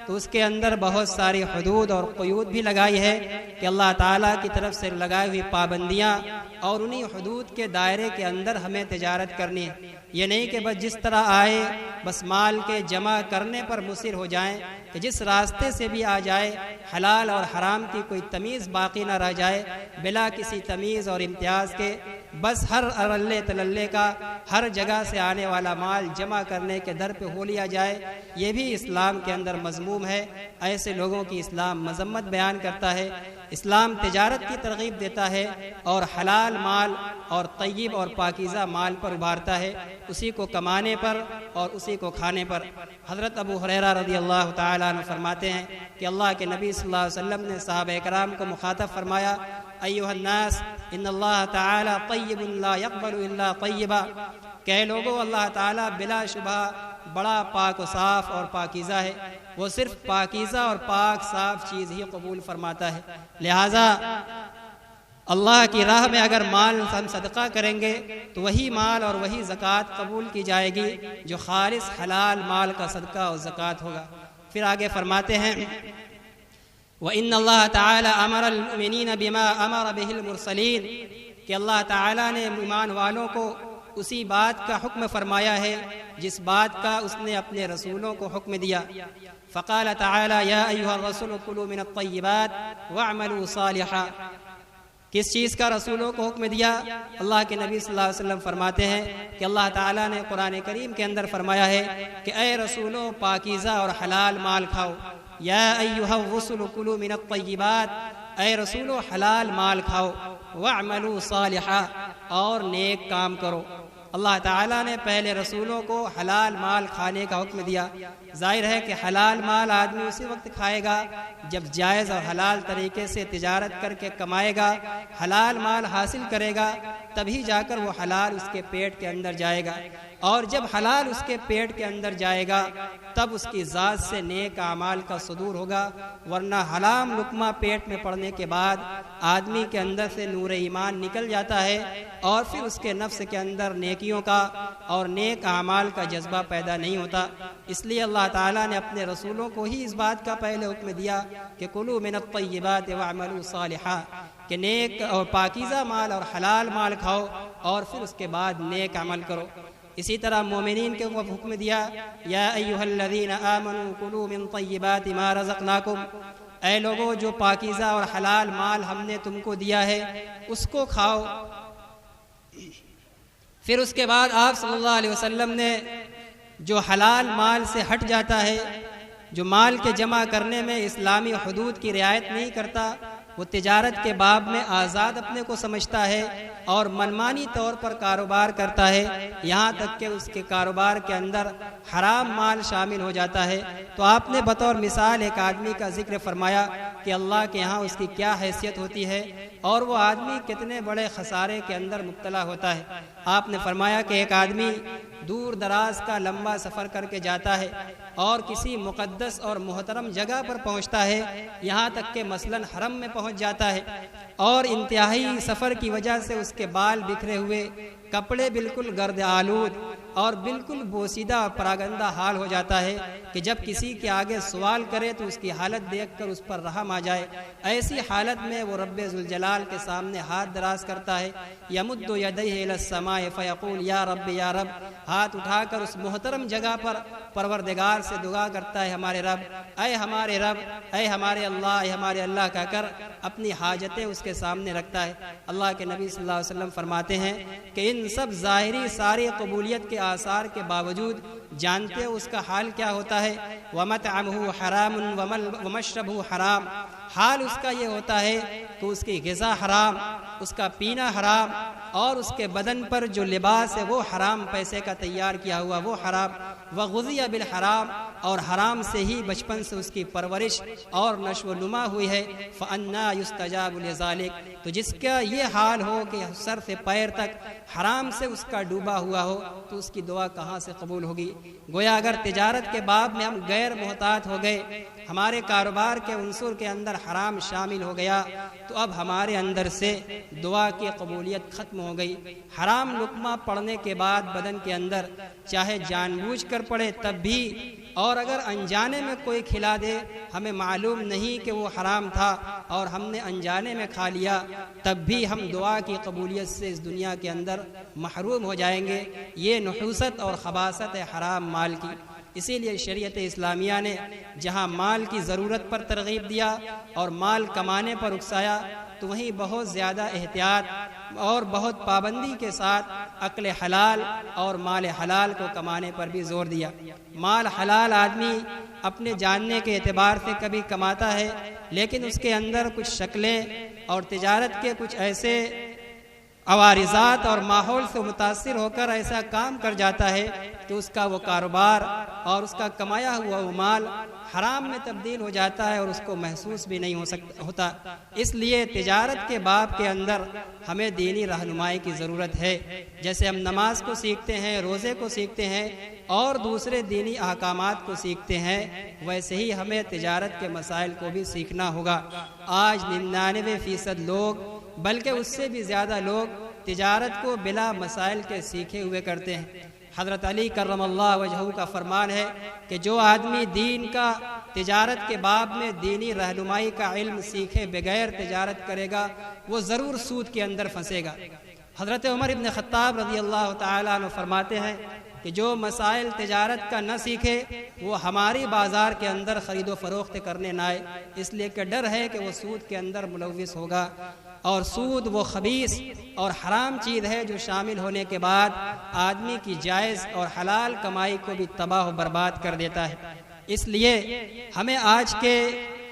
تو اس کے اندر بہت ساری حدود اور قیود بھی لگائی ہے کہ اللہ تعالیٰ کی طرف سے لگائی ہوئی پابندیاں، اور انہی حدود کے دائرے کے اندر ہمیں تجارت کرنی ہے۔ یہ نہیں کہ بس جس طرح آئے بس مال کے جمع کرنے پر مصر ہو جائیں، کہ جس راستے سے بھی آ جائے حلال اور حرام کی کوئی تمیز باقی نہ رہ جائے، بلا کسی تمیز اور امتیاز کے بس ہر ارلے تللے کا، ہر جگہ سے آنے والا مال جمع کرنے کے در پہ ہو لیا جائے۔ یہ بھی اسلام کے اندر مذموم ہے۔ ایسے لوگوں کی اسلام مذمت بیان کرتا ہے۔ اسلام تجارت کی ترغیب دیتا ہے اور حلال مال اور طیب اور پاکیزہ مال پر ابھارتا ہے، اسی کو کمانے پر اور اسی کو کھانے پر۔ حضرت ابو ہریرہ رضی اللہ تعالیٰ عنہ فرماتے ہیں کہ اللہ کے نبی صلی اللہ علیہ وسلم نے صحابہ کرام کو مخاطب فرمایا، ایھا الناس ان اللہ تعالی طیب لا یقبل الا طیبا، کہ لوگو اللہ تعالیٰ بلا شبہ بڑا پاک و صاف اور پاکیزہ ہے، وہ صرف پاکیزہ اور پاک صاف چیز ہی قبول فرماتا ہے۔ لہٰذا اللہ کی راہ میں اگر مال ہم صدقہ کریں گے تو وہی مال اور وہی زکوٰۃ قبول کی جائے گی جو خالص حلال مال کا صدقہ اور زکوٰۃ ہوگا۔ پھر آگے فرماتے ہیں وَإِنَّ اللَّهَ تَعَالَى أَمَرَ الْمُؤْمِنِينَ بِمَا أَمَرَ بِهِ الْمُرْسَلِينَ کہ اللہ تعالیٰ نے ایمان والوں کو اسی بات کا حکم فرمایا ہے جس بات کا اس نے اپنے رسولوں کو حکم دیا۔ فقال تعالیٰ یا ایھا الرسول کلوا من الطیبات واعملوا صالحا۔ کس چیز کا رسولوں کو حکم دیا؟ اللہ کے نبی صلی اللہ علیہ وسلم فرماتے ہیں کہ اللہ تعالیٰ نے قرآن کریم کے اندر فرمایا ہے کہ اے رسولوں پاکیزہ اور حلال مال کھاؤ۔ یا ایھا الرسل کلوا من الطیبات، اے رسولوں حلال مال کھاؤ، واعملوا صالحا اور نیک کام کرو۔ اللہ تعالیٰ نے پہلے رسولوں کو حلال مال کھانے کا حکم دیا۔ ظاہر ہے کہ حلال مال آدمی اسی وقت کھائے گا جب جائز اور حلال طریقے سے تجارت کر کے کمائے گا، حلال مال حاصل کرے گا، تبھی جا کر وہ حلال اس کے پیٹ کے اندر جائے گا، اور جب حلال اس کے پیٹ کے اندر جائے گا تب اس کی ذات سے نیک اعمال کا صدور ہوگا، ورنہ حرام لقمہ پیٹ میں پڑنے کے بعد آدمی کے اندر سے نور ایمان نکل جاتا ہے اور پھر اس کے نفس کے اندر نیکیوں کا اور نیک اعمال کا جذبہ پیدا نہیں ہوتا۔ اس لیے اللہ تعالیٰ نے اپنے رسولوں کو ہی اس بات کا پہلے حکم دیا کہ کلوا من الطیبات واعملوا صالحا، کہ نیک اور پاکیزہ مال اور حلال مال کھاؤ اور پھر اس کے بعد نیک عمل کرو۔ اسی طرح مومنین کے حکم دیا یا ایھا الذین آمنوا کلوا من طیبات ما رزقناکم، اے لوگوں جو پاکیزہ اور حلال مال ہم نے تم کو دیا ہے اس کو کھاؤ۔ پھر اس کے بعد آپ صلی اللہ علیہ وسلم نے جو حلال مال سے ہٹ جاتا ہے، جو مال کے جمع کرنے میں اسلامی حدود کی رعایت نہیں کرتا، وہ تجارت کے باب میں آزاد اپنے کو سمجھتا ہے اور منمانی طور پر کاروبار کرتا ہے، یہاں تک کہ اس کے کاروبار کے اندر حرام مال شامل ہو جاتا ہے، تو آپ نے بطور مثال ایک آدمی کا ذکر فرمایا کہ اللہ کے ہاں اس کی کیا حیثیت ہوتی ہے اور وہ آدمی کتنے بڑے خسارے کے اندر مبتلا ہوتا ہے۔ آپ نے فرمایا کہ ایک آدمی دور دراز کا لمبا سفر کر کے جاتا ہے اور کسی مقدس اور محترم جگہ پر پہنچتا ہے، یہاں تک کہ مثلاً حرم میں پہنچ جاتا ہے، اور انتہائی سفر کی وجہ سے اس کے بال بکھرے ہوئے، کپڑے بالکل گرد آلود اور بالکل بوسیدہ اور پراگندہ حال ہو جاتا ہے کہ جب کسی کے آگے سوال کرے تو اس کی حالت دیکھ کر اس پر رحم آ جائے۔ ایسی حالت میں وہ رب ذوالجلال کے سامنے ہاتھ دراز کرتا ہے، یمد یدیہ الی السماء فیقول یا رب یا رب، ہاتھ اٹھا کر اس محترم جگہ پر پروردگار سے دعا کرتا ہے ہمارے رب، اے ہمارے رب، اے ہمارے اللہ، اے ہمارے اللہ کہہ کر اپنی حاجتیں اس کے سامنے رکھتا ہے۔ اللہ کے نبی صلی اللہ علیہ وسلم فرماتے ہیں کہ ان سب ظاہری ساری قبولیت کے آثار کے باوجود جانتے ہو اس کا حال کیا ہوتا ہے؟ وَمَطْعَمُهُ حَرَامٌ وَمَشْرَبُهُ حرام، حال اس کا یہ ہوتا ہے کہ اس کی غذا حرام، اس کا پینا حرام، اور اس کے بدن پر جو لباس ہے وہ حرام پیسے کا تیار کیا ہوا وہ حرام، وَغُذِيَ بِالْحَرام، اور حرام سے ہی بچپن سے اس کی پرورش اور نشو و نما ہوئی ہے۔ فَأَنَّا يُسْتَجَابُ لِذَلِكَ، تو جس کا یہ حال ہو کہ سر سے پیر تک حرام سے اس کا ڈوبا ہوا ہو تو اس کی دعا کہاں سے قبول ہوگی؟ گویا اگر تجارت کے باب میں ہم غیر محتاط ہو گئے، ہمارے کاروبار کے عنصر کے اندر حرام شامل ہو گیا، تو اب ہمارے اندر سے دعا کی قبولیت ختم ہو گئی۔ حرام لقمہ پڑنے کے بعد بدن کے اندر چاہے جان بوجھ کر پڑے تب بھی، اور اگر انجانے میں کوئی کھلا دے، ہمیں معلوم نہیں کہ وہ حرام تھا اور ہم نے انجانے میں کھا لیا، تب بھی ہم دعا کی قبولیت سے اس دنیا کے اندر محروم ہو جائیں گے۔ یہ نحوست اور خباثت ہے حرام مال کی۔ اسی لیے شریعت اسلامیہ نے جہاں مال کی ضرورت پر ترغیب دیا اور مال کمانے پر اکسایا، تو وہیں بہت زیادہ احتیاط اور بہت پابندی کے ساتھ عقل حلال اور مال حلال کو کمانے پر بھی زور دیا۔ مال حلال آدمی اپنے جاننے کے اعتبار سے کبھی کماتا ہے، لیکن اس کے اندر کچھ شکلیں اور تجارت کے کچھ ایسے عوارضات اور ماحول سے متاثر ہو کر ایسا کام کر جاتا ہے کہ اس کا وہ کاروبار اور اس کا کمایا ہوا وہ مال حرام میں تبدیل ہو جاتا ہے اور اس کو محسوس بھی نہیں ہوتا۔ اس لیے تجارت کے باب کے اندر ہمیں دینی رہنمائی کی ضرورت ہے۔ جیسے ہم نماز کو سیکھتے ہیں، روزے کو سیکھتے ہیں اور دوسرے دینی احکامات کو سیکھتے ہیں، ویسے ہی ہمیں تجارت کے مسائل کو بھی سیکھنا ہوگا۔ آج 99% لوگ، بلکہ اس سے بھی زیادہ لوگ تجارت کو بلا مسائل کے سیکھے ہوئے کرتے ہیں۔ حضرت علی کرم اللہ وجہہ کا فرمان ہے کہ جو آدمی دین کا تجارت کے باب میں دینی رہنمائی کا علم سیکھے بغیر تجارت کرے گا وہ ضرور سود کے اندر پھنسے گا۔ حضرت عمر ابن خطاب رضی اللہ تعالیٰ عنہ فرماتے ہیں کہ جو مسائل تجارت کا نہ سیکھے وہ ہماری بازار کے اندر خرید و فروخت کرنے نہ آئے، اس لیے کہ ڈر ہے کہ وہ سود کے اندر ملوث ہوگا، اور سود وہ خبیث اور حرام چیز ہے جو شامل ہونے کے بعد آدمی کی جائز اور حلال کمائی کو بھی تباہ و برباد کر دیتا ہے۔ اس لیے ہمیں آج کے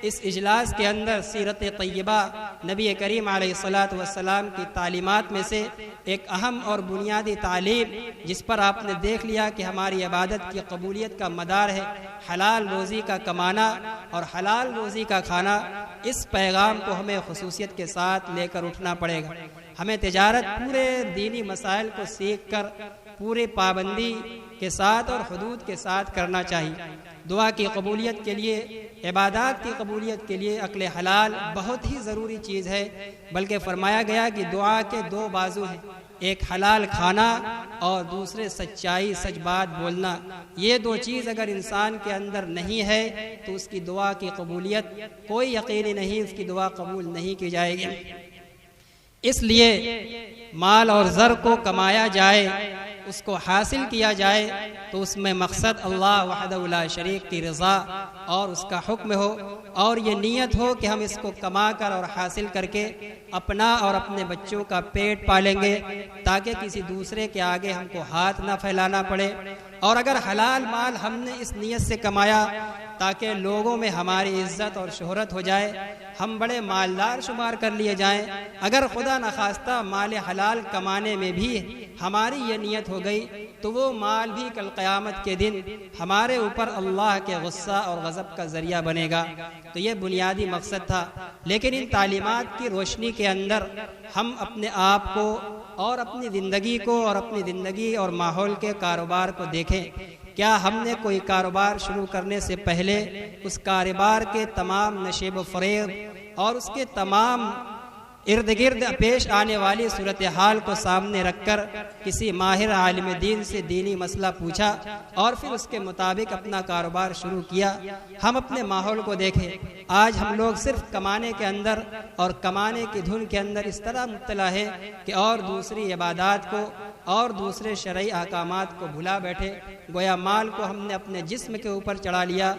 اس اجلاس کے اندر سیرت طیبہ نبی کریم علیہ الصلاۃ والسلام کی تعلیمات میں سے ایک اہم اور بنیادی تعلیم، جس پر آپ نے دیکھ لیا کہ ہماری عبادت کی قبولیت کا مدار ہے حلال روزی کا کمانا اور حلال روزی کا کھانا، اس پیغام کو ہمیں خصوصیت کے ساتھ لے کر اٹھنا پڑے گا۔ ہمیں تجارت پورے دینی مسائل کو سیکھ کر پورے پابندی کے ساتھ اور حدود کے ساتھ کرنا چاہیے۔ دعا کی قبولیت کے لیے، عبادات کی قبولیت کے لیے عقل حلال بہت ہی ضروری چیز ہے، بلکہ فرمایا گیا کہ دعا کے دو بازو ہیں، ایک حلال کھانا اور دوسرے سچائی سچ بات بولنا۔ یہ دو چیز اگر انسان کے اندر نہیں ہے تو اس کی دعا کی قبولیت کوئی یقینی نہیں، اس کی دعا قبول نہیں کی جائے گی۔ اس لیے مال اور زر کو کمایا جائے، اس کو حاصل کیا جائے تو اس میں مقصد اللہ وحدہ لا شریک کی رضا اور اس کا حکم ہو، اور یہ نیت ہو کہ ہم اس کو کما کر اور حاصل کر کے اپنا اور اپنے بچوں کا پیٹ پالیں گے، تاکہ کسی دوسرے کے آگے ہم کو ہاتھ نہ پھیلانا پڑے۔ اور اگر حلال مال ہم نے اس نیت سے کمایا تاکہ لوگوں میں ہماری عزت اور شہرت ہو جائے، ہم بڑے مالدار شمار کر لیے جائیں، اگر خدا نخواستہ مال حلال کمانے میں بھی ہماری یہ نیت ہو گئی تو وہ مال بھی کل قیامت کے دن ہمارے اوپر اللہ کے غصہ اور غضب کا ذریعہ بنے گا۔ تو یہ بنیادی مقصد تھا، لیکن ان تعلیمات کی روشنی کے اندر ہم اپنے آپ کو اور اپنی زندگی اور ماحول کے کاروبار کو دیکھیں۔ کیا ہم نے کوئی کاروبار شروع کرنے سے پہلے اس کاروبار کے تمام نشیب و فریب اور اس کے تمام ارد گرد پیش آنے والی صورتحال کو سامنے رکھ کر کسی ماہر عالم دین سے دینی مسئلہ پوچھا اور پھر اس کے مطابق اپنا کاروبار شروع کیا؟ ہم اپنے ماحول کو دیکھیں، آج ہم لوگ صرف کمانے کے اندر اور کمانے کی دھن کے اندر اس طرح مبتلا ہے کہ اور دوسری عبادات کو اور دوسرے شرعی احکامات کو بھلا بیٹھے، گویا مال کو ہم نے اپنے جسم کے اوپر چڑھا لیا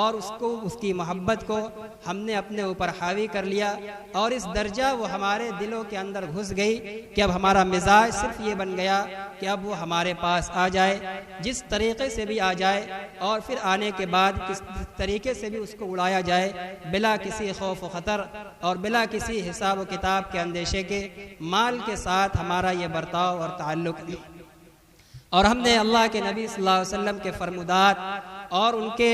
اور اس کی محبت کو ہم نے اپنے اوپر حاوی کر لیا، اور اس درجہ وہ ہمارے دلوں کے اندر گھس گئی کہ اب ہمارا مزاج صرف یہ بن گیا کہ اب وہ ہمارے پاس آ جائے، جس طریقے سے بھی آ جائے، اور پھر آنے کے بعد کس طریقے سے بھی اس کو اڑایا جائے، بلا کسی خوف و خطر اور بلا کسی حساب و کتاب کے اندیشے کے۔ مال کے ساتھ ہمارا یہ برتاؤ اور تعلق، اور ہم نے اللہ کے نبی صلی اللہ علیہ وسلم کے فرمودات اور ان کے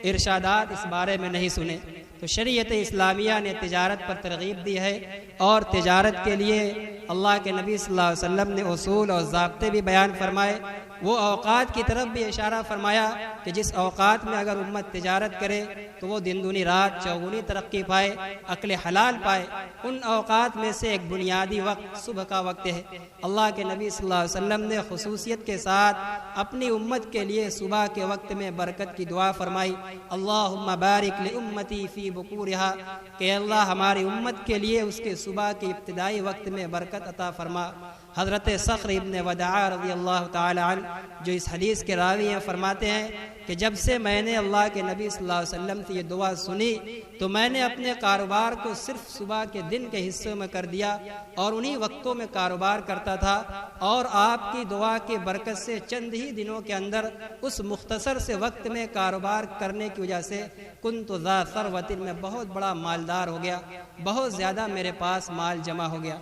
ارشادات اس بارے میں نہیں سنے، تو شریعت اسلامیہ نے تجارت پر ترغیب دی ہے، اور تجارت کے لیے اللہ کے نبی صلی اللہ علیہ وسلم نے اصول اور ضابطے بھی بیان فرمائے۔ وہ اوقات کی طرف بھی اشارہ فرمایا کہ جس اوقات میں اگر امت تجارت کرے تو وہ دن دنی رات چوگنی ترقی پائے، عقل حلال پائے۔ ان اوقات میں سے ایک بنیادی وقت صبح کا وقت ہے۔ اللہ کے نبی صلی اللہ علیہ وسلم نے خصوصیت کے ساتھ اپنی امت کے لیے صبح کے وقت میں برکت کی دعا فرمائی، اللہم بارک لامتی فی بکورہا، کہ اللہ ہماری امت کے لیے اس کے صبح کے ابتدائی وقت میں برکت عطا فرما۔ حضرت صخر ابن وداع رضی اللہ تعالی عنہ جو اس حدیث کے راوی ہیں فرماتے ہیں کہ جب سے میں نے اللہ کے نبی صلی اللہ علیہ وسلم سے یہ دعا سنی تو میں نے اپنے کاروبار کو صرف صبح کے دن کے حصوں میں کر دیا اور انہی وقتوں میں کاروبار کرتا تھا، اور آپ کی دعا کی برکت سے چند ہی دنوں کے اندر اس مختصر سے وقت میں کاروبار کرنے کی وجہ سے کنت ذا ثروۃ، میں بہت بڑا مالدار ہو گیا، بہت زیادہ میرے پاس مال جمع ہو گیا۔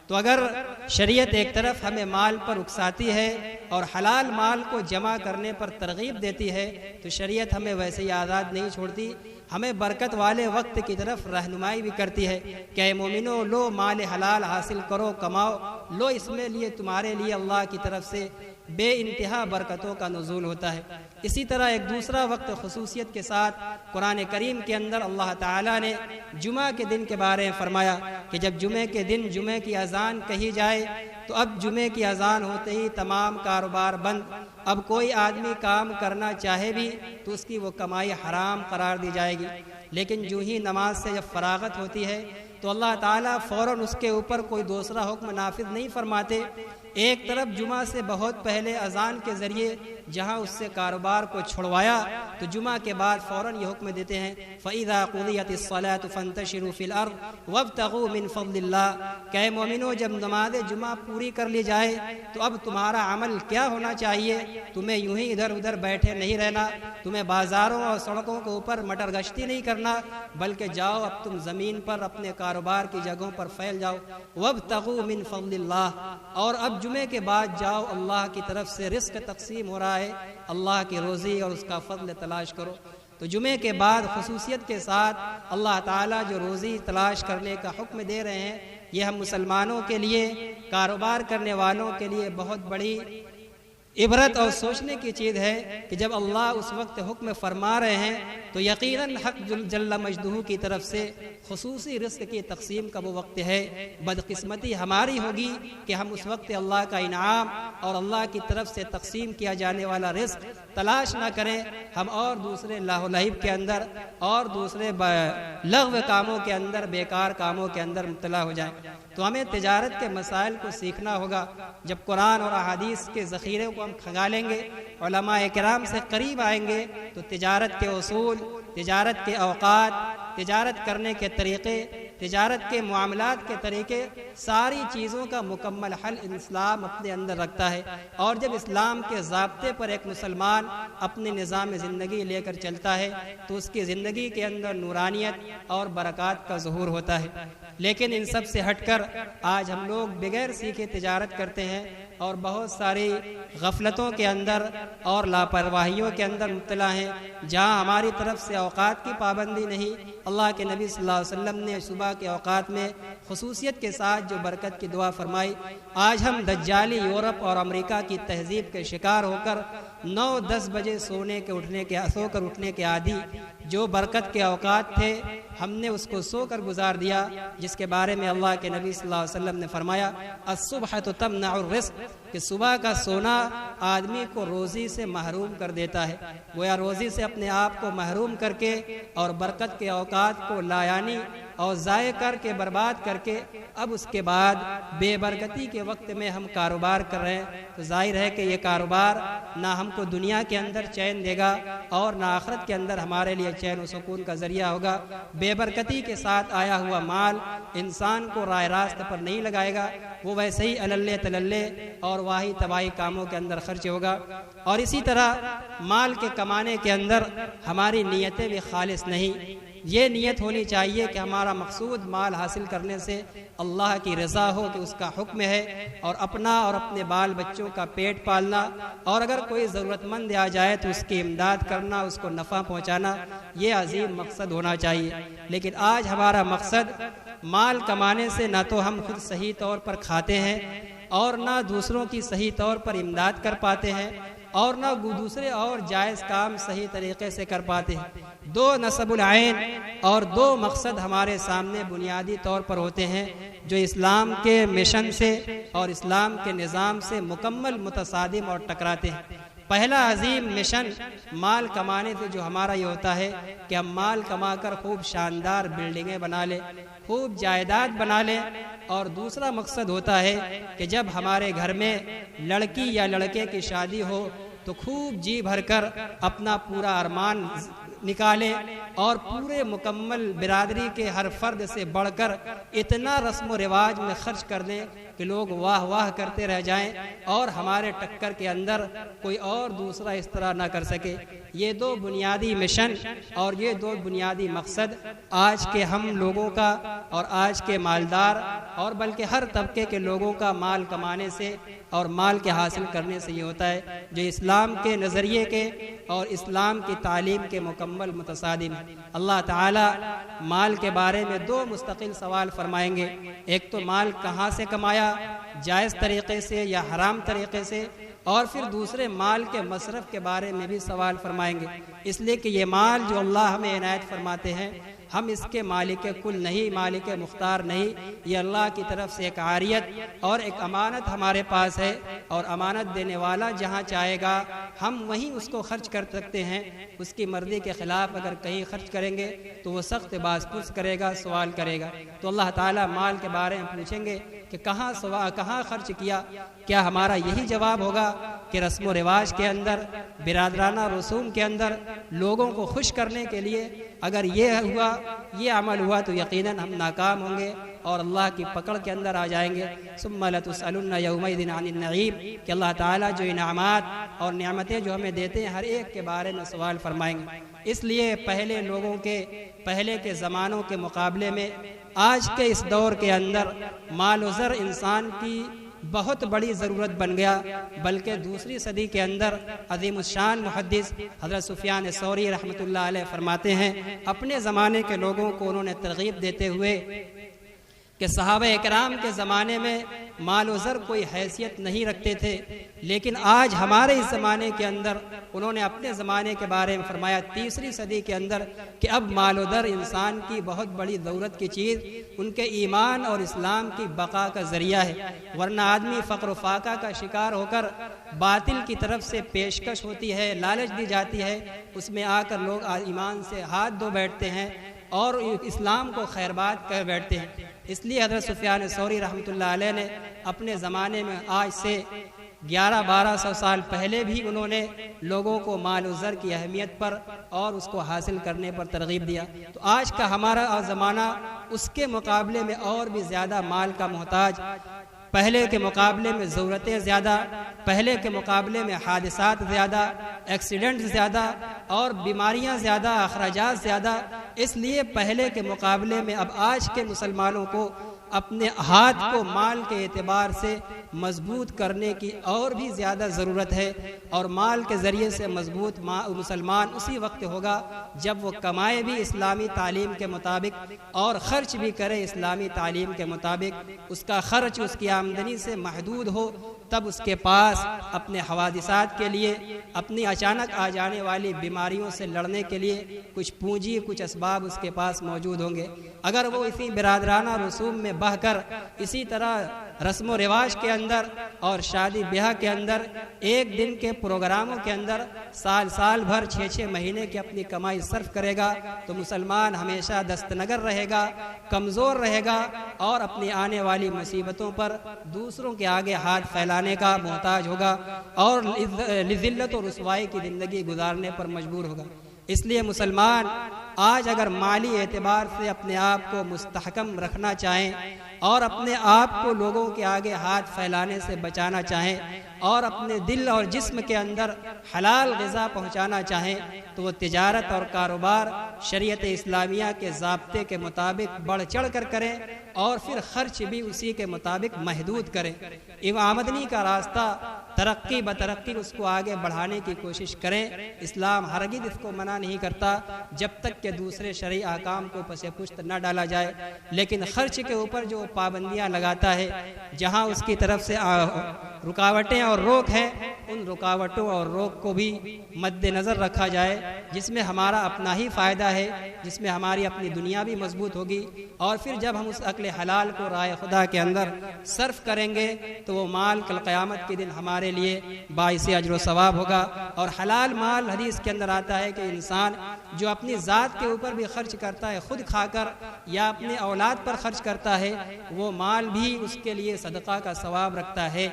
تو اگر شریعت ایک طرف ہمیں مال پر اکساتی ہے اور حلال مال کو جمع کرنے پر ترغیب دیتی ہے، تو شریعت ہمیں ویسے ہی آزاد نہیں چھوڑتی، ہمیں برکت والے وقت کی طرف رہنمائی بھی کرتی ہے کہ اے مومنو، لو مال حلال حاصل کرو، کماؤ، لو اس میں لیے تمہارے لیے اللہ کی طرف سے بے انتہا برکتوں کا نزول ہوتا ہے۔ اسی طرح ایک دوسرا وقت خصوصیت کے ساتھ قرآن کریم کے اندر اللہ تعالیٰ نے جمعہ کے دن کے بارے میں فرمایا کہ جب جمعے کے دن جمعے کی اذان کہی جائے تو اب جمعے کی اذان ہوتے ہی تمام کاروبار بند۔ اب کوئی آدمی کام کرنا چاہے بھی تو اس کی وہ کمائی حرام قرار دی جائے گی، لیکن جو ہی نماز سے جب فراغت ہوتی ہے تو اللہ تعالیٰ فوراً اس کے اوپر کوئی دوسرا حکم نافذ نہیں فرماتے۔ ایک طرف جمعہ سے بہت پہلے اذان کے ذریعے جہاں اس سے کاروبار کو چھڑوایا تو جمعہ کے بعد فوراً یہ حکم دیتے ہیں فَإِذَا قُضِيَتِ الصَّلَاةُ فَانْتَشِرُوا فِي الْأَرْضِ وَابْتَغُوا مِنْ فَضْلِ اللَّهِ کہ اے مومنو جب نماز جمعہ پوری کر لی جائے تو اب تمہارا عمل کیا ہونا چاہیے؟ تمہیں یوں ہی ادھر ادھر بیٹھے نہیں رہنا، تمہیں بازاروں اور سڑکوں کے اوپر مٹر گشتی نہیں کرنا، بلکہ جاؤ اب تم زمین پر اپنے کاروبار کی جگہوں پر پھیل جاؤ۔ وَابْتَغُوا مِنْ فَضْلِ اللَّهِ اور اب جمعے کے بعد جاؤ اللہ کی طرف سے رزق تقسیم ہو رہا ہے، اللہ کی روزی اور اس کا فضل تلاش کرو۔ تو جمعے کے بعد خصوصیت کے ساتھ اللہ تعالیٰ جو روزی تلاش کرنے کا حکم دے رہے ہیں، یہ ہم مسلمانوں کے لیے، کاروبار کرنے والوں کے لیے بہت بڑی عبرت اور سوچنے کی چیز ہے کہ جب اللہ اس وقت حکم فرما رہے ہیں تو یقیناً حق جل مجدہ کی طرف سے خصوصی رزق کی تقسیم کا وہ وقت ہے۔ بدقسمتی ہماری ہوگی کہ ہم اس وقت اللہ کا انعام اور اللہ کی طرف سے تقسیم کیا جانے والا رزق تلاش نہ کریں، ہم اور دوسرے لاہ و لہیب کے اندر اور دوسرے لغو کاموں کے اندر، بیکار کاموں کے اندر مبتلا ہو جائیں۔ تو ہمیں تجارت کے مسائل کو سیکھنا ہوگا۔ جب قرآن اور احادیث کے ذخیرے کو ہم کھنگالیں گے، علماء کرام سے قریب آئیں گے، تو تجارت کے اصول، تجارت کے اوقات، تجارت کرنے کے طریقے، تجارت کے معاملات کے طریقے، ساری چیزوں کا مکمل حل اسلام اپنے اندر رکھتا ہے۔ اور جب اسلام کے ضابطے پر ایک مسلمان اپنے نظام زندگی لے کر چلتا ہے تو اس کی زندگی کے اندر نورانیت اور برکات کا ظہور ہوتا ہے۔ لیکن ان سب سے ہٹ کر آج ہم لوگ بغیر سیکھے تجارت کرتے ہیں اور بہت ساری غفلتوں کے اندر اور لاپرواہیوں کے اندر مبتلا ہیں، جہاں ہماری طرف سے اوقات کی پابندی نہیں۔ اللہ کے نبی صلی اللہ علیہ وسلم نے صبح کے اوقات میں خصوصیت کے ساتھ جو برکت کی دعا فرمائی، آج ہم دجالی یورپ اور امریکہ کی تہذیب کے شکار ہو کر 9-10 بجے سو کر اٹھنے کے عادی، جو برکت کے اوقات تھے ہم نے اس کو سو کر گزار دیا، جس کے بارے میں اللہ کے نبی صلی اللہ علیہ وسلم نے فرمایا الصبح تمنع الرزق، کہ صبح کا سونا آدمی کو روزی سے محروم کر دیتا ہے۔ گویا روزی سے اپنے آپ کو محروم کر کے اور برکت کے اوقات کو لایانی اور ضائع کر کے برباد کر کے اب اس کے بعد بے برکتی کے وقت میں ہم کاروبار کر رہے ہیں، تو ظاہر ہے کہ یہ کاروبار نہ ہم کو دنیا کے اندر چین دے گا اور نہ آخرت کے اندر ہمارے لیے چین و سکون کا ذریعہ ہوگا۔ بے برکتی کے ساتھ آیا ہوا مال انسان کو راہ راست پر نہیں لگائے گا، وہ ویسے ہی اللے تللے اور واہی تباہی کاموں کے اندر خرچ ہوگا۔ اور اسی طرح مال کے کمانے کے اندر ہماری نیتیں بھی خالص نہیں۔ یہ نیت ہونی چاہیے کہ ہمارا مقصود مال حاصل کرنے سے اللہ کی رضا ہو، کہ اس کا حکم ہے، اور اپنا اور اپنے بال بچوں کا پیٹ پالنا، اور اگر کوئی ضرورت مند آ جائے تو اس کی امداد کرنا، اس کو نفع پہنچانا، یہ عظیم مقصد ہونا چاہیے۔ لیکن آج ہمارا مقصد مال کمانے سے نہ تو ہم خود صحیح طور پر کھاتے ہیں اور نہ دوسروں کی صحیح طور پر امداد کر پاتے ہیں، اور نہ دوسرے اور جائز کام صحیح طریقے سے کر پاتے ہیں۔ دو نصب العین اور دو مقصد ہمارے سامنے بنیادی طور پر ہوتے ہیں، جو اسلام کے مشن سے اور اسلام کے نظام سے مکمل متصادم اور ٹکراتے ہیں۔ پہلا عظیم مشن مال کمانے سے جو ہمارا یہ ہوتا ہے کہ ہم مال کما کر خوب شاندار بلڈنگیں بنا لیں، خوب جائیداد بنا لیں، اور دوسرا مقصد ہوتا ہے کہ جب ہمارے گھر میں لڑکی یا لڑکے کی شادی ہو تو خوب جی بھر کر اپنا پورا ارمان نکالیں اور پورے مکمل برادری کے ہر فرد سے بڑھ کر اتنا رسم و رواج میں خرچ کر دیں کہ لوگ واہ واہ کرتے رہ جائیں اور ہمارے ٹکر کے اندر کوئی اور دوسرا اس طرح نہ کر سکے۔ یہ دو بنیادی مشن اور یہ دو بنیادی مقصد آج کے ہم لوگوں کا اور آج کے مالدار اور بلکہ ہر طبقے کے لوگوں کا مال کمانے سے اور مال کے حاصل کرنے سے یہ ہوتا ہے، جو اسلام کے نظریے کے اور اسلام کی تعلیم کے مکمل متصادم ہے۔ اللہ تعالی مال کے بارے میں دو مستقل سوال فرمائیں گے، ایک تو مال کہاں سے کمایا، جائز طریقے سے یا حرام طریقے سے، اور پھر دوسرے مال کے مصرف کے بارے میں بھی سوال فرمائیں گے، اس لیے کہ یہ مال جو اللہ ہمیں عنایت فرماتے ہیں ہم اس کے مالک کل نہیں، مالک مختار نہیں، یہ اللہ کی طرف سے ایک عاریت اور ایک امانت ہمارے پاس ہے، اور امانت دینے والا جہاں چاہے گا ہم وہیں اس کو خرچ کر سکتے ہیں۔ اس کی مرضی کے خلاف اگر کہیں خرچ کریں گے تو وہ سخت باز پرس کرے گا، سوال کرے گا۔ تو اللہ تعالیٰ مال کے بارے میں پوچھیں گے کہ کہاں خرچ کیا؟ کیا ہمارا یہی جواب ہوگا کہ رسم و رواج کے اندر، برادرانہ رسوم کے اندر، لوگوں کو خوش کرنے کے لیے اگر یہ ہوا، یہ عمل ہوا تو یقیناً ہم ناکام ہوں گے اور اللہ کی پکڑ کے اندر آ جائیں گے۔ ثم لتسألن یومئذ عن النعیم، کہ اللہ تعالیٰ جو انعامات اور نعمتیں جو ہمیں دیتے ہیں ہر ایک کے بارے میں سوال فرمائیں گے۔ اس لیے پہلے کے زمانوں کے مقابلے میں آج کے اس دور کے اندر مال و زر انسان کی بہت بڑی ضرورت بن گیا، بلکہ دوسری صدی کے اندر عظیم الشان محدث حضرت سفیان ثوری رحمۃ اللہ علیہ فرماتے ہیں، اپنے زمانے کے لوگوں کو انہوں نے ترغیب دیتے ہوئے کہ صحابہ اکرام کے زمانے میں مال و زر کوئی حیثیت نہیں رکھتے تھے، لیکن آج ہمارے اس زمانے کے اندر انہوں نے اپنے زمانے کے بارے میں فرمایا تیسری صدی کے اندر کہ اب مال و زر انسان کی بہت بڑی ضرورت کی چیز، ان کے ایمان اور اسلام کی بقا کا ذریعہ ہے، ورنہ آدمی فقر و فاقہ کا شکار ہو کر باطل کی طرف سے پیشکش ہوتی ہے، لالچ دی جاتی ہے، اس میں آ کر لوگ ایمان سے ہاتھ دھو بیٹھتے ہیں اور اسلام کو خیرباد کر بیٹھتے ہیں۔ اس لیے حضرت سفیان ثوری رحمۃ اللہ علیہ نے اپنے زمانے میں آج سے 1100-1200 سال پہلے بھی انہوں نے لوگوں کو مال و زر کی اہمیت پر اور اس کو حاصل کرنے پر ترغیب دیا۔ تو آج کا ہمارا زمانہ اس کے مقابلے میں اور بھی زیادہ مال کا محتاج، پہلے کے مقابلے میں ضرورتیں زیادہ، پہلے کے مقابلے میں حادثات زیادہ، ایکسیڈنٹ زیادہ اور بیماریاں زیادہ، اخراجات زیادہ۔ اس لیے پہلے کے مقابلے میں اب آج کے مسلمانوں کو اپنے ہاتھ کو مال کے اعتبار سے مضبوط کرنے کی اور بھی زیادہ ضرورت ہے، اور مال کے ذریعے سے مضبوط مسلمان اسی وقت ہوگا جب وہ کمائے بھی اسلامی تعلیم کے مطابق اور خرچ بھی کرے اسلامی تعلیم کے مطابق، اس کا خرچ اس کی آمدنی سے محدود ہو، تب اس کے پاس اپنے حوادثات کے لیے، اپنی اچانک آ جانے والی بیماریوں سے لڑنے کے لیے کچھ پونجی، کچھ اسباب اس کے پاس موجود ہوں گے۔ اگر وہ اسی برادرانہ رسوم میں بہہ کر اسی طرح رسم و رواج کے اندر اور شادی بیاہ کے اندر، ایک دن کے پروگراموں کے اندر سال بھر 6 مہینے کی اپنی کمائی صرف کرے گا تو مسلمان ہمیشہ دستنگر رہے گا، کمزور رہے گا اور اپنی آنے والی مصیبتوں پر دوسروں کے آگے ہاتھ پھیلانے کا محتاج ہوگا اور لذلت و رسوائی کی زندگی گزارنے پر مجبور ہوگا۔ اس لیے مسلمان آج اگر مالی اعتبار سے اپنے آپ کو مستحکم رکھنا چاہیں اور اپنے آپ کو لوگوں کے آگے ہاتھ پھیلانے سے بچانا چاہیں اور اپنے دل اور جسم کے اندر حلال غذا پہنچانا چاہیں تو وہ تجارت اور کاروبار شریعت اسلامیہ کے ضابطے کے مطابق بڑھ چڑھ کر کریں اور پھر خرچ بھی اسی کے مطابق محدود کریں۔ آمدنی کا راستہ ترقی بترقی اس کو آگے بڑھانے کی کوشش کریں۔ اسلام ہرگز اس کو منع نہیں کرتا جب تک کہ دوسرے شرعی احکام کو پس پشت نہ ڈالا جائے، لیکن خرچ کے اوپر جو پابندیاں لگاتا ہے، جہاں اس کی طرف سے رکاوٹیں اور روک ہیں، ان رکاوٹوں اور روک کو بھی مد نظر رکھا جائے، جس میں ہمارا اپنا ہی فائدہ ہے، جس میں ہماری اپنی دنیا بھی مضبوط ہوگی، اور پھر جب ہم اس عقل حلال کو رائے خدا کے اندر صرف کریں گے تو وہ مال کل قیامت کے دن ہمارے لیے باعث اجر و ثواب ہوگا۔ اور حلال مال حدیث کے اندر آتا ہے کہ انسان جو اپنی ذات کے اوپر بھی خرچ کرتا ہے خود کھا کر یا اپنے اولاد پر خرچ کرتا ہے، وہ مال بھی اس کے لیے صدقہ کا ثواب رکھتا ہے۔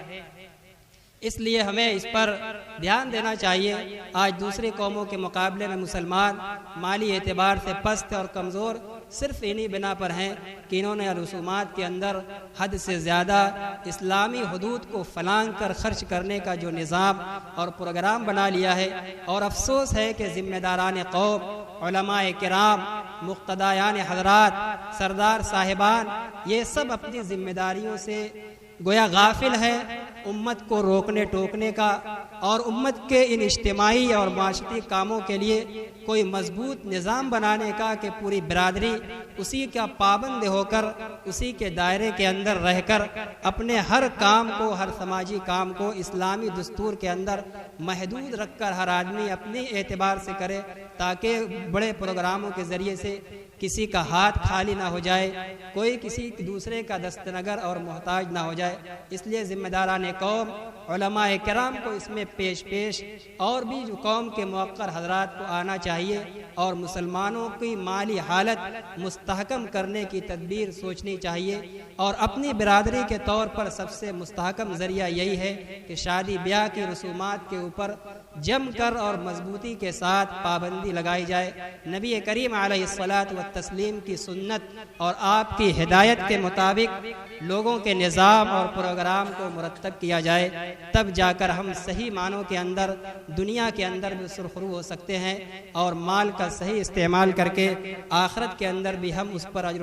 اس لیے ہمیں اس پر دھیان دینا چاہیے۔ آج دوسری قوموں کے مقابلے میں مسلمان مالی اعتبار سے پست اور کمزور، صرف انہی بنا پر ہیں کہ انہوں نے رسومات کے اندر حد سے زیادہ اسلامی حدود کو فلانگ کر خرچ کرنے کا جو نظام اور پروگرام بنا لیا ہے۔ اور افسوس ہے کہ ذمہ داران قوم، علماء کرام، مقتدیان حضرات، سردار صاحبان، یہ سب اپنی ذمہ داریوں سے گویا غافل ہے امت کو روکنے ٹوکنے کا، اور امت کے ان اجتماعی اور معاشرتی کاموں کے لیے کوئی مضبوط نظام بنانے کا کہ پوری برادری اسی کا پابند ہو کر، اسی کے دائرے کے اندر رہ کر اپنے ہر کام کو، ہر سماجی کام کو اسلامی دستور کے اندر محدود رکھ کر ہر آدمی اپنی اعتبار سے کرے، تاکہ بڑے پروگراموں کے ذریعے سے کسی کا ہاتھ خالی نہ ہو جائے، کوئی کسی دوسرے کا دستنگر اور محتاج نہ ہو جائے۔ اس لیے ذمہ داران قوم، علماء کرام کو اس میں پیش اور بھی جو قوم کے موقر حضرات کو آنا چاہیے، اور مسلمانوں کی مالی حالت مستحکم کرنے کی تدبیر سوچنی چاہیے۔ اور اپنی برادری کے طور پر سب سے مستحکم ذریعہ یہی ہے کہ شادی بیاہ کی رسومات کے اوپر جم کر اور مضبوطی کے ساتھ پابندی لگائی جائے، نبی کریم علیہ الصلاۃ والتسلیم کی سنت اور آپ کی ہدایت کے مطابق لوگوں کے نظام اور پروگرام کو مرتب کیا جائے، تب جا کر ہم صحیح معنوں کے اندر دنیا کے اندر بھی سرخرو ہو سکتے ہیں، اور مال کا صحیح استعمال کر کے آخرت کے اندر بھی ہم اس پر اجر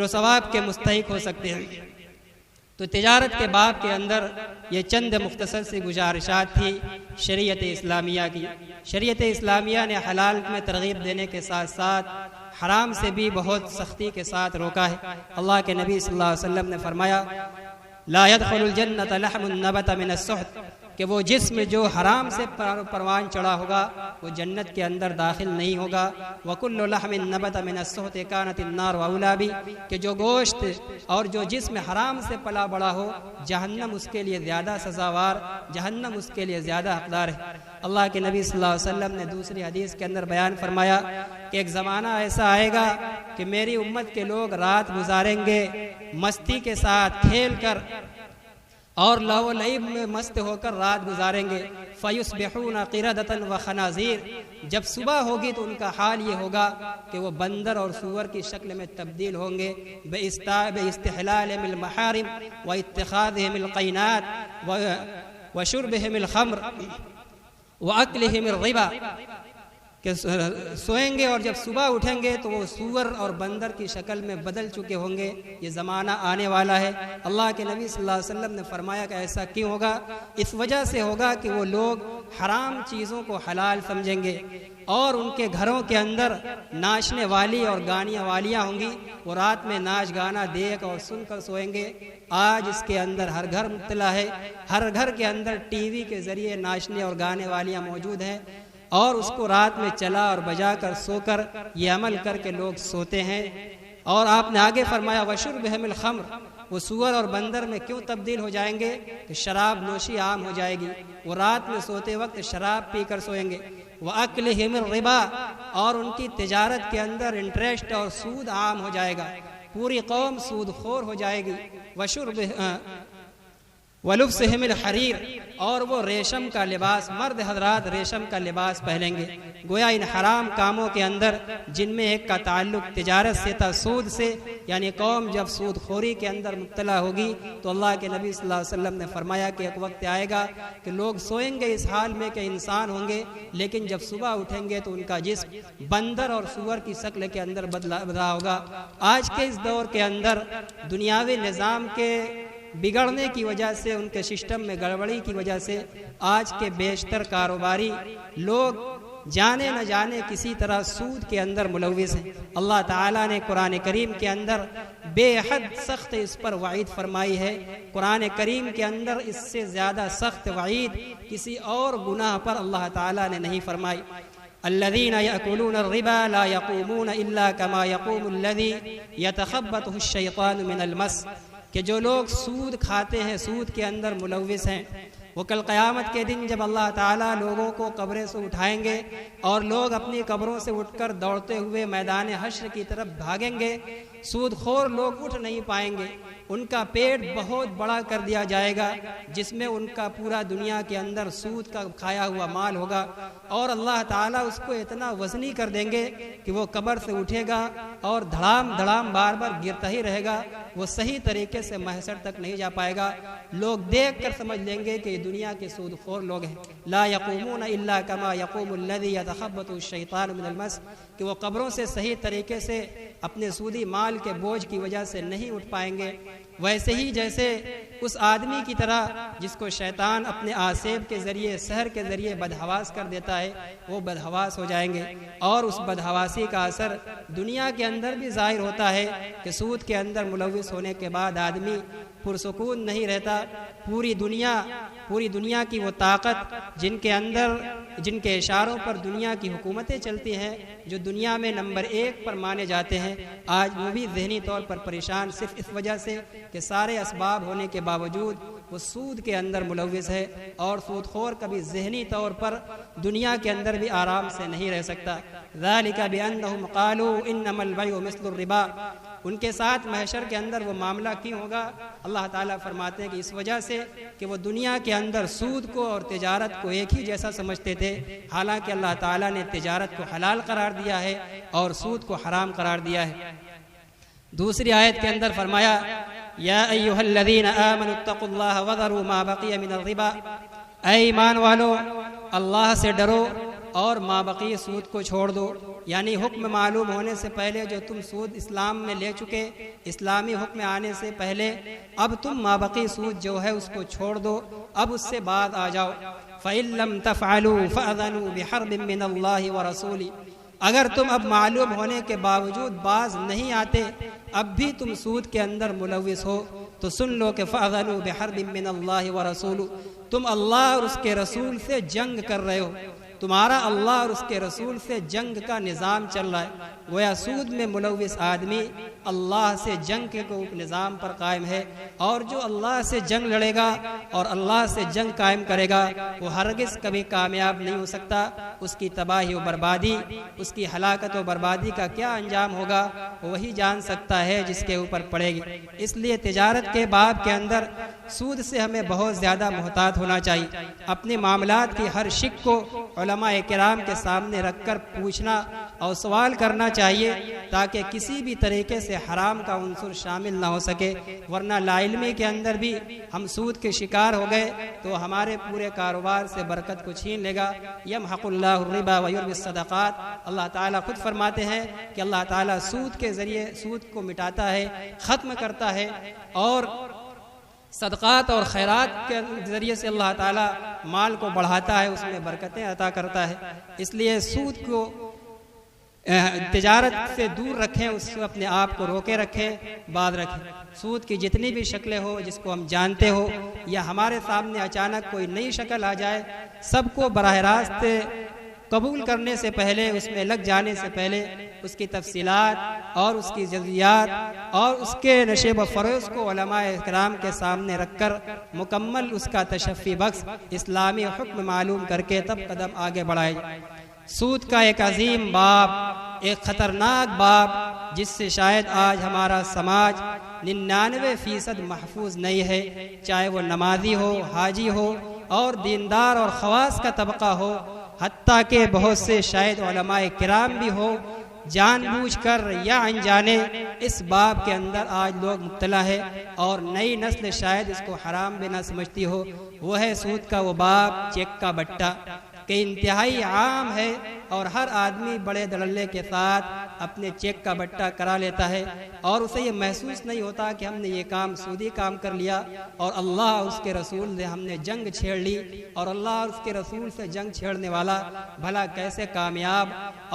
و ثواب کے مستحق ہو سکتے ہیں۔ تو تجارت کے باب کے اندر یہ چند مختصر سی گزارشات تھی شریعت اسلامیہ کی۔ شریعت اسلامیہ نے حلال میں ترغیب دینے کے ساتھ ساتھ حرام سے بھی بہت سختی کے ساتھ روکا ہے۔ اللہ کے نبی صلی اللہ علیہ وسلم نے فرمایا لا يدخل الجنة لحم نبت من السحت، کہ وہ جسم جو حرام سے پروان چڑھا ہوگا وہ جنت کے اندر داخل نہیں ہوگا۔ وَكُلُّ لَحْمٍ نَبَتَ مِنَ السُّحْتِ كَانَتِ النَّارُ أَوْلَىٰ بِهِ، کہ جو گوشت اور جو جسم حرام سے پلا بڑا ہو جہنم اس کے لیے زیادہ سزاوار، جہنم اس کے لیے زیادہ حقدار ہے۔ اللہ کے نبی صلی اللہ علیہ وسلم نے دوسری حدیث کے اندر بیان فرمایا کہ ایک زمانہ ایسا آئے گا کہ میری امت کے لوگ رات گزاریں گے مستی کے ساتھ کھیل کر اور لہو و لعب میں مست ہو کر رات گزاریں گے، فَيُصْبِحُونَ قِرَدَةً وَخَنَازِيرَ، جب صبح ہوگی تو ان کا حال یہ ہوگا کہ وہ بندر اور سور کی شکل میں تبدیل ہوں گے، بِاِسْتِحْلَالِهِمِ الْمَحَارِمِ وَاتِّخَاذِهِمِ الْقَيْنَاتِ وَشُرْبِهِمِ الْخَمْرِ وَأَكْلِهِمِ الرِّبَا، کہ سوئیں گے اور جب صبح اٹھیں گے تو وہ سور اور بندر کی شکل میں بدل چکے ہوں گے۔ یہ زمانہ آنے والا ہے۔ اللہ کے نبی صلی اللہ علیہ وسلم نے فرمایا کہ ایسا کیوں ہوگا؟ اس وجہ سے ہوگا کہ وہ لوگ حرام چیزوں کو حلال سمجھیں گے، اور ان کے گھروں کے اندر ناچنے والی اور گانیاں والیاں ہوں گی، وہ رات میں ناچ گانا دیکھ اور سن کر سوئیں گے۔ آج اس کے اندر ہر گھر مبتلا ہے، ہر گھر کے اندر ٹی وی کے ذریعے ناچنے اور گانے والیاں موجود ہیں، اور اس کو رات میں چلا اور بجا کر سو کر یہ عمل کر کے لوگ سوتے ہیں۔ اور آپ نے آگے فرمایا وَشُرْبِهِمِ الْخَمْرِ، وہ سور اور بندر میں کیوں تبدیل ہو جائیں گے کہ شراب نوشی عام ہو جائے گی، وہ رات میں سوتے وقت شراب پی کر سوئیں گے۔ وَأَكْلِهِمِ الرِّبَا، اور ان کی تجارت کے اندر انٹرسٹ اور سود عام ہو جائے گا، پوری قوم سود خور ہو جائے گی۔ وَلُبْسِهِمِ الْحَرِيرِ، اور وہ ریشم کا لباس، مرد حضرات ریشم کا لباس پہنیں گے۔ گویا ان حرام کاموں کے اندر جن میں ایک کا تعلق تجارت سے تھا، سود سے، یعنی قوم جب سود خوری کے اندر مبتلا ہوگی تو اللہ کے نبی صلی اللہ علیہ وسلم نے فرمایا کہ ایک وقت آئے گا کہ لوگ سوئیں گے اس حال میں کہ انسان ہوں گے، لیکن جب صبح اٹھیں گے تو ان کا جسم بندر اور سور کی شکل کے اندر بدلا ہوگا۔ آج کے اس دور کے اندر دنیاوی نظام کے بگڑنے کی وجہ سے، ان کے سسٹم میں گڑبڑی کی وجہ سے آج کے بیشتر کاروباری لوگ جانے نہ جانے کسی طرح سود کے اندر ملوث ہیں۔ اللہ تعالیٰ نے قرآن کریم کے اندر بے حد سخت اس پر وعید فرمائی ہے۔ قرآن کریم کے اندر اس سے زیادہ سخت وعید کسی اور گناہ پر اللہ تعالیٰ نے نہیں فرمائی۔ الذين يأكلون الربا لا يقومون إلا كما يقوم الذي يتخبطه الشيطان من المس، کہ جو لوگ سود کھاتے ہیں، سود کے اندر ملوث ہیں، وہ کل قیامت کے دن جب اللہ تعالیٰ لوگوں کو قبریں سے اٹھائیں گے اور لوگ اپنی قبروں سے اٹھ کر دوڑتے ہوئے میدان حشر کی طرف بھاگیں گے، سود خور لوگ اٹھ نہیں پائیں گے، ان کا پیٹ بہت بڑا کر دیا جائے گا جس میں ان کا پورا دنیا کے اندر سود کا کھایا ہوا مال ہوگا، اور اللہ تعالیٰ اس کو اتنا وزنی کر دیں گے کہ وہ قبر سے اٹھے گا اور دھڑام دھڑام بار بار گرتا ہی رہے گا، وہ صحیح طریقے سے محشر تک نہیں جا پائے گا۔ لوگ دیکھ کر سمجھ لیں گے کہ یہ دنیا کے سود خور لوگ ہیں۔ لا یقومون الا کما یقوم الذی یتخبط الشیطان من المس، کہ وہ قبروں سے صحیح طریقے سے اپنے سودی مال کے بوجھ کی وجہ سے نہیں اٹھ پائیں گے، ویسے ہی جیسے اس آدمی کی طرح جس کو شیطان اپنے آسیب کے ذریعے سحر کے ذریعے بدحواس کر دیتا ہے، وہ بدحواس ہو جائیں گے، اور اس بدحواسی کا اثر دنیا کے اندر بھی ظاہر ہوتا ہے کہ سود کے اندر ملوث ہونے کے بعد آدمی پرسکون نہیں رہتا۔ پوری دنیا کی وہ طاقت جن کے اشاروں پر دنیا کی حکومتیں چلتی ہیں، جو دنیا میں نمبر 1 پر مانے جاتے ہیں، آج وہ بھی ذہنی طور پر پریشان صرف اس وجہ سے کہ سارے اسباب ہونے کے باوجود وہ سود کے اندر ملوث ہے، اور سود خور کبھی ذہنی طور پر دنیا کے اندر بھی آرام سے نہیں رہ سکتا۔ ذالک بانہم قالوا انما البیع مثل الربا، ان کے ساتھ محشر کے اندر وہ معاملہ کیوں ہوگا؟ اللہ تعالیٰ فرماتے ہیں کہ اس وجہ سے کہ وہ دنیا کے اندر سود کو اور تجارت کو ایک ہی جیسا سمجھتے تھے، حالانکہ اللہ تعالیٰ نے تجارت کو حلال قرار دیا ہے اور سود کو حرام قرار دیا ہے۔ دوسری آیت کے اندر فرمایا یا ایھا الذین آمنوا اتقوا اللہ وذروا ما بقی من الربا، اے ایمان والو اللہ سے ڈرو اور ما بقی سود کو چھوڑ دو، یعنی حکم معلوم ہونے سے پہلے جو تم سود اسلام میں لے چکے، اسلامی حکم آنے سے پہلے اب تم ما بقی سود جو ہے اس کو چھوڑ دو، اب اس سے بعد آ جاؤ۔ فَإِن لَّمْ تَفْعَلُوا فَأَذَنُوا بِحَرْبٍ مِّنَ اللَّهِ وَرَسُولِهِ، اگر تم اب معلوم ہونے کے باوجود باز نہیں آتے، اب بھی تم سود کے اندر ملوث ہو، تو سن لو کہ فَأَذَنُوا بِحَرْبٍ مِّنَ اللَّهِ وَرَسُولِهِ، تم اللہ اور اس کے رسول سے جنگ کر رہے ہو، تمہارا اللہ اور اس کے رسول سے جنگ کا نظام چل رہا ہے۔ گویا سود میں ملوث آدمی اللہ سے جنگ کے نظام پر قائم ہے، اور جو اللہ سے جنگ لڑے گا اور اللہ سے جنگ قائم کرے گا وہ ہرگز کبھی کامیاب نہیں ہو سکتا۔ اس کی تباہی و بربادی، اس کی ہلاکت و بربادی کا کیا انجام ہوگا وہی جان سکتا ہے جس کے اوپر پڑے گی۔ اس لیے تجارت کے باب کے اندر سود سے ہمیں بہت زیادہ محتاط ہونا چاہیے۔ اپنے معاملات کی ہر شک کو علماء کرام کے سامنے رکھ کر پوچھنا اور سوال کرنا چاہیے، تاکہ کسی بھی طریقے سے حرام کا عنصر شامل نہ ہو سکے، ورنہ لا علمی کے اندر بھی ہم سود کے شکار ہو گئے تو ہمارے پورے کاروبار سے برکت کو چھین لے گا۔ یمحق اللہ الربا ویربی الصدقات، اللہ تعالیٰ خود فرماتے ہیں کہ اللہ تعالیٰ سود کے ذریعے سود کو مٹاتا ہے، ختم کرتا ہے، اور صدقات اور خیرات کے ذریعے سے اللہ تعالیٰ مال کو بڑھاتا ہے، اس میں برکتیں عطا کرتا ہے۔ اس لیے سود کو تجارت سے دور رکھیں، اس سے اپنے آپ کو روکے رکھیں، بعد رکھیں۔ سود کی جتنی بھی شکلیں ہو جس کو ہم جانتے ہو یا ہمارے سامنے اچانک کوئی نئی شکل آ جائے، سب کو براہ راست قبول کرنے سے پہلے، اس میں لگ جانے سے پہلے اس کی تفصیلات اور اس کی جزیات اور اس کے نشیب و فروز کو علماء کرام کے سامنے رکھ کر مکمل اس کا تشفی بخش اسلامی حکم معلوم کر کے تب قدم آگے بڑھائے۔ سود کا ایک عظیم باب، ایک خطرناک باب، جس سے شاید آج ہمارا سماج 99% محفوظ نہیں ہے، چاہے وہ نمازی ہو، حاجی ہو اور دیندار اور خواص کا طبقہ ہو، حتیٰ کہ بہت سے شاید علماء کرام بھی ہو، جان بوجھ کر یا انجانے اس باب کے اندر آج لوگ مبتلا ہے، اور نئی نسل شاید اس کو حرام بھی نہ سمجھتی ہو۔ وہ ہے سود کا وہ باب، چیک کا بٹا، کہ انتہائی عام ہے، اور ہر آدمی بڑے دھڑلے کے ساتھ اپنے چیک کا بٹا کرا لیتا ہے، اور اسے یہ محسوس نہیں ہوتا کہ ہم نے یہ کام سودی کام کر لیا، اور اللہ اور اس کے رسول سے ہم نے جنگ چھیڑ لی، اور اللہ اور اس کے رسول سے جنگ چھیڑنے والا بھلا کیسے کامیاب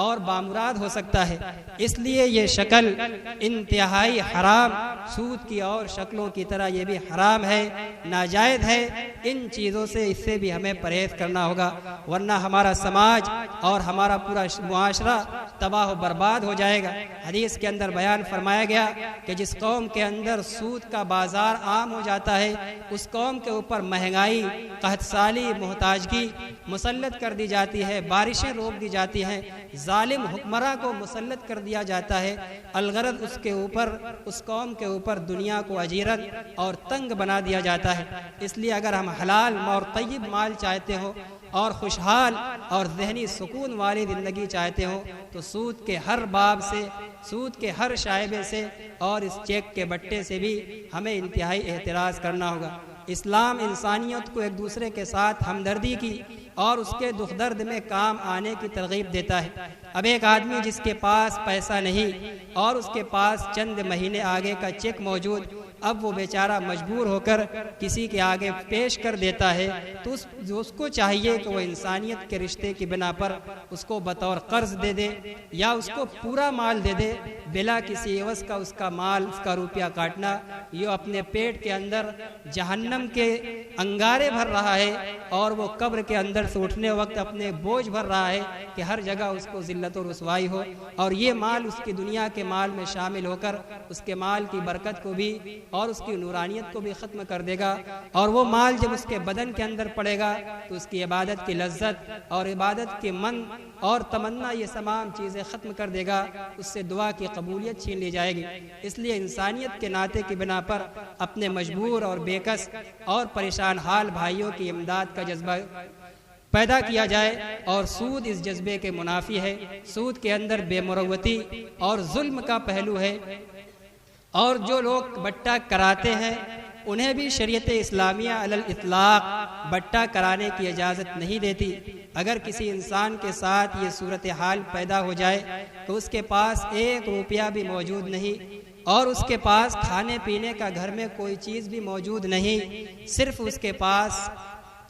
اور بامراد ہو سکتا ہے۔ اس لیے یہ شکل انتہائی حرام، سود کی اور شکلوں کی طرح یہ بھی حرام ہے، ناجائز ہے۔ ان چیزوں سے اس سے بھی ہمیں پرہیز کرنا ہوگا، ورنہ ہمارا سماج اور ہمارا پورا معاشرہ تباہ و برباد ہو جائے گا۔ حدیث کے اندر بیان فرمایا گیا کہ جس قوم کے اندر سود کا بازار عام ہو جاتا ہے اس قوم کے اوپر مہنگائی، قحط سالی، محتاجگی مسلط کر دی جاتی ہے، بارشیں روک دی جاتی ہیں، ظالم حکمراں کو مسلط کر دیا جاتا ہے، الغرض اس قوم کے اوپر دنیا کو اجیرن اور تنگ بنا دیا جاتا ہے۔ اس لیے اگر ہم حلال اور طیب مال چاہتے ہو اور خوشحال اور ذہنی سکون والی زندگی چاہتے ہو تو سود کے ہر باب سے، سود کے ہر شائبے سے اور اس چیک کے بٹے سے بھی ہمیں انتہائی احتراز کرنا ہوگا۔ اسلام انسانیت کو ایک دوسرے کے ساتھ ہمدردی کی اور اس کے دکھ درد میں کام آنے کی ترغیب دیتا ہے۔ اب ایک آدمی جس کے پاس پیسہ نہیں اور اس کے پاس چند مہینے آگے کا چیک موجود، اب وہ بیچارہ مجبور ہو کر کسی کے آگے پیش کر دیتا ہے تو اس کو چاہیے کہ وہ انسانیت کے رشتے کی بنا پر اس کو بطور قرض دے دے یا اس کو پورا مال دے دے، بلا کسی عوض کا اس کا مال، اس کا روپیہ کاٹنا، یہ اپنے پیٹ کے اندر جہنم کے انگارے بھر رہا ہے اور وہ قبر کے اندر سے اٹھنے وقت اپنے بوجھ بھر رہا ہے کہ ہر جگہ اس کو ذلت و رسوائی ہو، اور یہ مال اس کی دنیا کے مال میں شامل ہو کر اس کے مال کی برکت کو بھی اور اس کی نورانیت کو بھی ختم کر دے گا، اور وہ مال جب اس کے بدن کے اندر پڑے گا تو اس کی عبادت کی لذت اور عبادت کی من اور تمنا یہ تمام چیزیں ختم کر دے گا، اس سے دعا کی قبولیت چھین لی جائے گی۔ اس لیے انسانیت کے ناطے کی بنا پر اپنے مجبور اور بےکس اور پریشان حال بھائیوں کی امداد کا جذبہ پیدا کیا جائے، اور سود اس جذبے کے منافی ہے۔ سود کے اندر بے مروتی اور ظلم کا پہلو ہے، اور جو لوگ بٹہ کراتے ہیں انہیں بھی شریعت اسلامیہ علی الاطلاق بٹہ کرانے کی اجازت نہیں دیتی۔ اگر کسی انسان کے ساتھ یہ صورتحال پیدا ہو جائے تو اس کے پاس ایک روپیہ بھی موجود نہیں اور اس کے پاس کھانے پینے کا گھر میں کوئی چیز بھی موجود نہیں، صرف اس کے پاس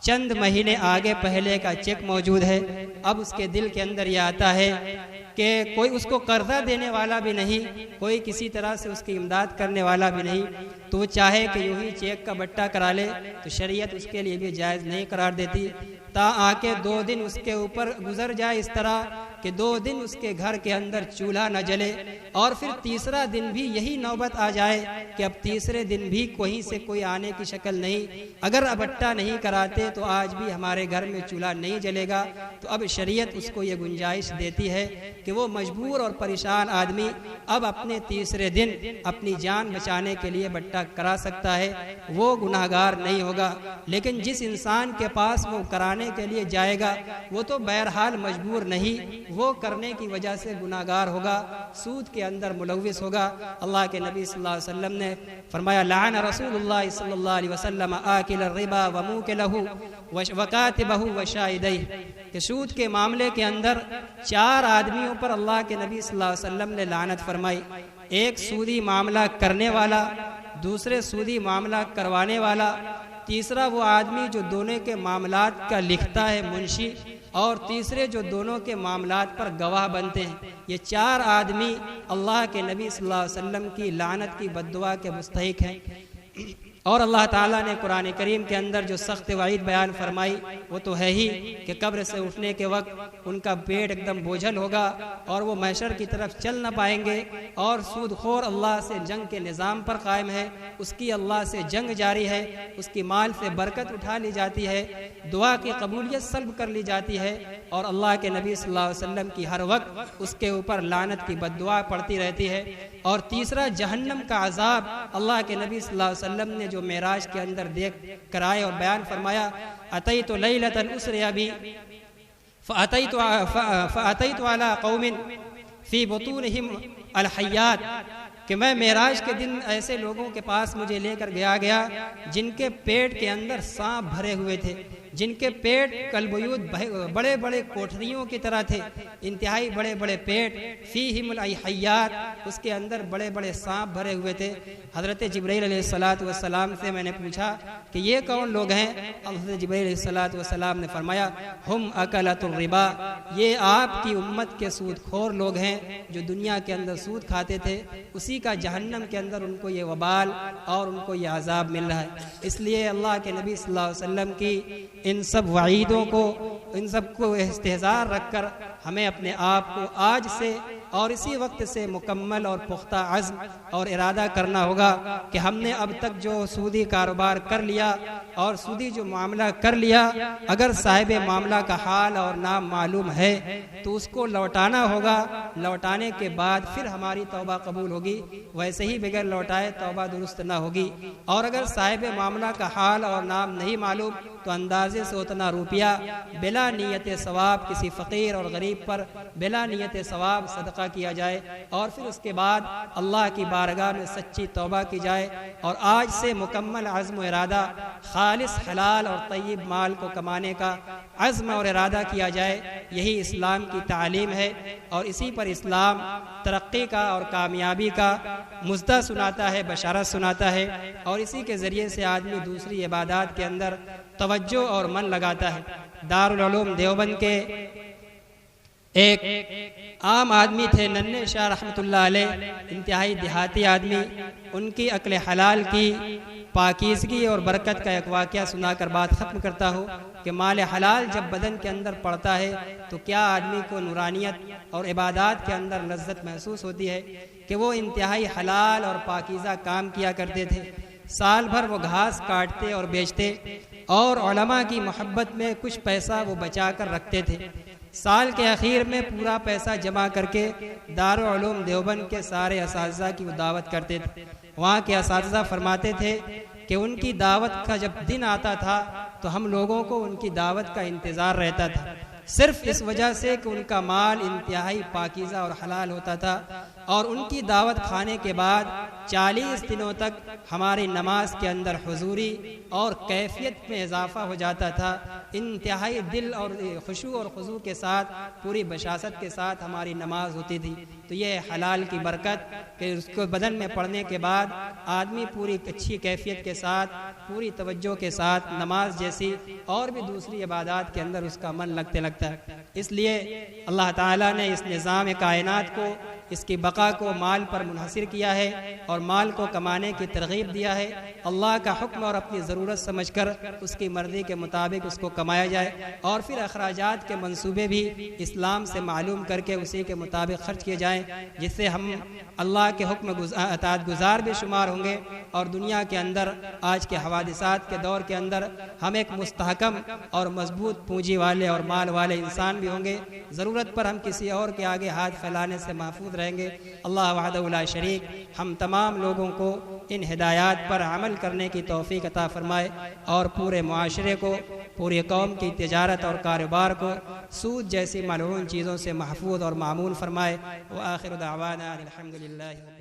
چند مہینے آگے پہلے کا چیک موجود ہے، اب اس کے دل کے اندر یہ آتا ہے کہ کوئی اس کو قرضہ دینے والا بھی نہیں، کوئی کسی طرح سے اس کی امداد کرنے والا بھی نہیں، تو وہ چاہے کہ یوں ہی چیک کا بٹہ کرا لے تو شریعت اس کے لیے بھی جائز نہیں قرار دیتی، تا آ کے 2 دن اس کے اوپر گزر جائے اس طرح کہ 2 دن اس کے گھر کے اندر چولہا نہ جلے، اور پھر تیسرا دن بھی یہی نوبت آ جائے کہ اب تیسرے دن بھی کہیں سے کوئی آنے کی شکل نہیں، اگر بٹہ نہیں کراتے تو آج بھی ہمارے گھر میں چولہا نہیں جلے گا۔ تو اب شریعت اس کو یہ گنجائش دیتی ہے کہ وہ مجبور اور پریشان آدمی اب اپنے تیسرے دن اپنی جان بچانے کے لیے بٹہ کرا سکتا ہے، وہ گناہگار نہیں ہوگا۔ لیکن جس انسان کے پاس وہ کرانے کے لیے جائے گا وہ تو بہرحال مجبور نہیں، وہ کرنے کی وجہ سے گناہگار ہوگا، سود کے اندر ملوث ہوگا۔ اللہ کے نبی صلی اللہ علیہ وسلم نے فرمایا لعن رسول اللہ صلی اللہ علیہ وسلم آکل الربا وموکلہ وکاتبہ وشاہدیہ، کہ سود کے معاملے کے اندر 4 آدمیوں پر اللہ کے نبی صلی اللہ علیہ وسلم نے لعنت فرمائی، ایک سودی معاملہ کرنے والا، دوسرے سودی معاملہ کروانے والا، تیسرا وہ آدمی جو دونوں کے معاملات کا لکھتا ہے منشی، اور تیسرے جو دونوں کے معاملات پر گواہ بنتے ہیں۔ یہ 4 آدمی اللہ کے نبی صلی اللہ علیہ وسلم کی لعنت کی بددعا کے مستحق ہیں، اور اللہ تعالیٰ نے قرآن کریم کے اندر جو سخت وعید بیان فرمائی وہ تو ہے ہی کہ قبر سے اٹھنے کے وقت ان کا پیٹ ایک دم بوجھل ہوگا اور وہ محشر کی طرف چل نہ پائیں گے، اور سود خور اللہ سے جنگ کے نظام پر قائم ہے، اس کی اللہ سے جنگ جاری ہے، اس کی مال سے برکت اٹھا لی جاتی ہے، دعا کی قبولیت سلب کر لی جاتی ہے، اور اللہ کے نبی صلی اللہ علیہ وسلم کی ہر وقت اس کے اوپر لعنت کی بددعا پڑتی رہتی ہے۔ اور تیسرا جہنم کا عذاب اللہ کے نبی صلی اللہ علیہ وسلم نے جو معراج کے اندر دیکھ کر آئے اور بیان فرمایا اتیت لیلۃ اسری بی فاتیت علی قوم فی بطونہم الحیات، کہ میں معراج کے دن ایسے لوگوں کے پاس مجھے لے کر گیا جن کے پیٹ کے اندر سانپ بھرے ہوئے تھے، جن کے پیٹ کالبیوت بڑے بڑے کوٹھریوں کی طرح تھے، انتہائی بڑے بڑے پیٹ، فیہم الحیات، اس کے اندر بڑے بڑے سانپ بھرے ہوئے تھے۔ حضرت جبرائیل علیہ السلام سے میں نے پوچھا کہ یہ کون لوگ ہیں؟ حضرت جبرائیل علیہ السلام نے فرمایا ہم اکلۃ الربا، یہ آپ کی امت کے سود خور لوگ ہیں جو دنیا کے اندر سود کھاتے تھے، اسی کا جہنم کے اندر ان کو یہ وبال اور ان کو یہ عذاب مل رہا ہے۔ اس لیے اللہ کے نبی صلی اللہ علیہ وسلم کی ان سب وعیدوں کو، ان سب کو استحضار رکھ کر ہمیں اپنے آپ کو آج سے اور اسی وقت سے مکمل اور پختہ عزم اور ارادہ کرنا ہوگا کہ ہم نے اب تک جو سودی کاروبار کر لیا اور سودی جو معاملہ کر لیا، اگر صاحب معاملہ کا حال اور نام معلوم ہے تو اس کو لوٹانا ہوگا، لوٹانے کے بعد پھر ہماری توبہ قبول ہوگی، ویسے ہی بغیر لوٹائے توبہ درست نہ ہوگی۔ اور اگر صاحب معاملہ کا حال اور نام نہیں معلوم تو اندازے سے اتنا روپیہ بلا نیت ثواب کسی فقیر اور غریب پر بلا نیت ثواب صدقہ کیا جائے، اور پھر اس کے بعد اللہ کی بارگاہ میں سچی توبہ کی جائے، اور آج سے مکمل عزم و ارادہ خالص حلال اور طیب مال کو کمانے کا عزم اور ارادہ کیا جائے۔ یہی اسلام کی تعلیم ہے، اور اسی پر اسلام ترقی کا اور کامیابی کا مژدہ سناتا ہے، بشارت سناتا ہے، اور اسی کے ذریعے سے آدمی دوسری عبادات کے اندر توجہ اور من لگاتا ہے۔ دارالعلوم دیوبند کے ایک عام آدمی تھے ننھے شاہ رحمۃ اللہ علیہ، انتہائی دیہاتی آدمی۔ ان کی عقل حلال کی پاکیزگی اور برکت کا ایک واقعہ سنا کر بات ختم کرتا ہوں کہ مال حلال جب بدن کے اندر پڑتا ہے تو کیا آدمی کو نورانیت اور عبادات کے اندر لذت محسوس ہوتی ہے کہ وہ انتہائی حلال اور پاکیزہ کام کیا کرتے تھے۔ سال بھر وہ گھاس کاٹتے اور بیچتے، اور علماء کی محبت میں کچھ پیسہ وہ بچا کر رکھتے تھے۔ سال کے اخیر میں پورا پیسہ جمع کر کے دارالعلوم دیوبند کے سارے اساتذہ کی وہ دعوت کرتے تھے۔ وہاں کے اساتذہ فرماتے تھے کہ ان کی دعوت کا جب دن آتا تھا تو ہم لوگوں کو ان کی دعوت کا انتظار رہتا تھا، صرف اس وجہ سے کہ ان کا مال انتہائی پاکیزہ اور حلال ہوتا تھا، اور ان کی دعوت کھانے کے بعد 40 دنوں تک ہماری نماز کے اندر حضوری اور کیفیت میں اضافہ ہو جاتا تھا۔ انتہائی دل اور خشوع اور خضوع کے ساتھ، پوری بشاست کے ساتھ ہماری نماز ہوتی تھی۔ تو یہ حلال کی برکت کہ اس کو بدن میں پڑھنے کے بعد آدمی پوری اچھی کیفیت کے ساتھ، پوری توجہ کے ساتھ نماز جیسی اور بھی دوسری عبادات کے اندر اس کا من لگتے لگتا ہے۔ اس لیے اللہ تعالیٰ نے اس نظام کائنات کو، اس کی بقا کو مال پر منحصر کیا ہے، اور مال کو کمانے کی ترغیب دیا ہے۔ اللہ کا حکم اور اپنی ضرورت سمجھ کر اس کی مرضی کے مطابق اس کو کمایا جائے، اور پھر اخراجات کے منصوبے بھی اسلام سے معلوم کر کے اسی کے مطابق خرچ کیے جائیں، جس سے ہم اللہ کے حکم اطاعت گزار بھی شمار ہوں گے، اور دنیا کے اندر آج کے حوادثات کے دور کے اندر ہم ایک مستحکم اور مضبوط پونجی والے اور مال والے انسان بھی ہوں گے۔ ضرورت پر ہم کسی اور کے آگے ہاتھ پھیلانے سے محفوظ رہیں گے۔ اللہ وحدہ لا شریک ہم تمام لوگوں کو ان ہدایات پر عمل کرنے کی توفیق عطا فرمائے، اور پورے معاشرے کو، پوری قوم کی تجارت اور کاروبار کو سود جیسی ملعون چیزوں سے محفوظ اور معمون فرمائے۔ وآخر دعوانا الحمدللہ۔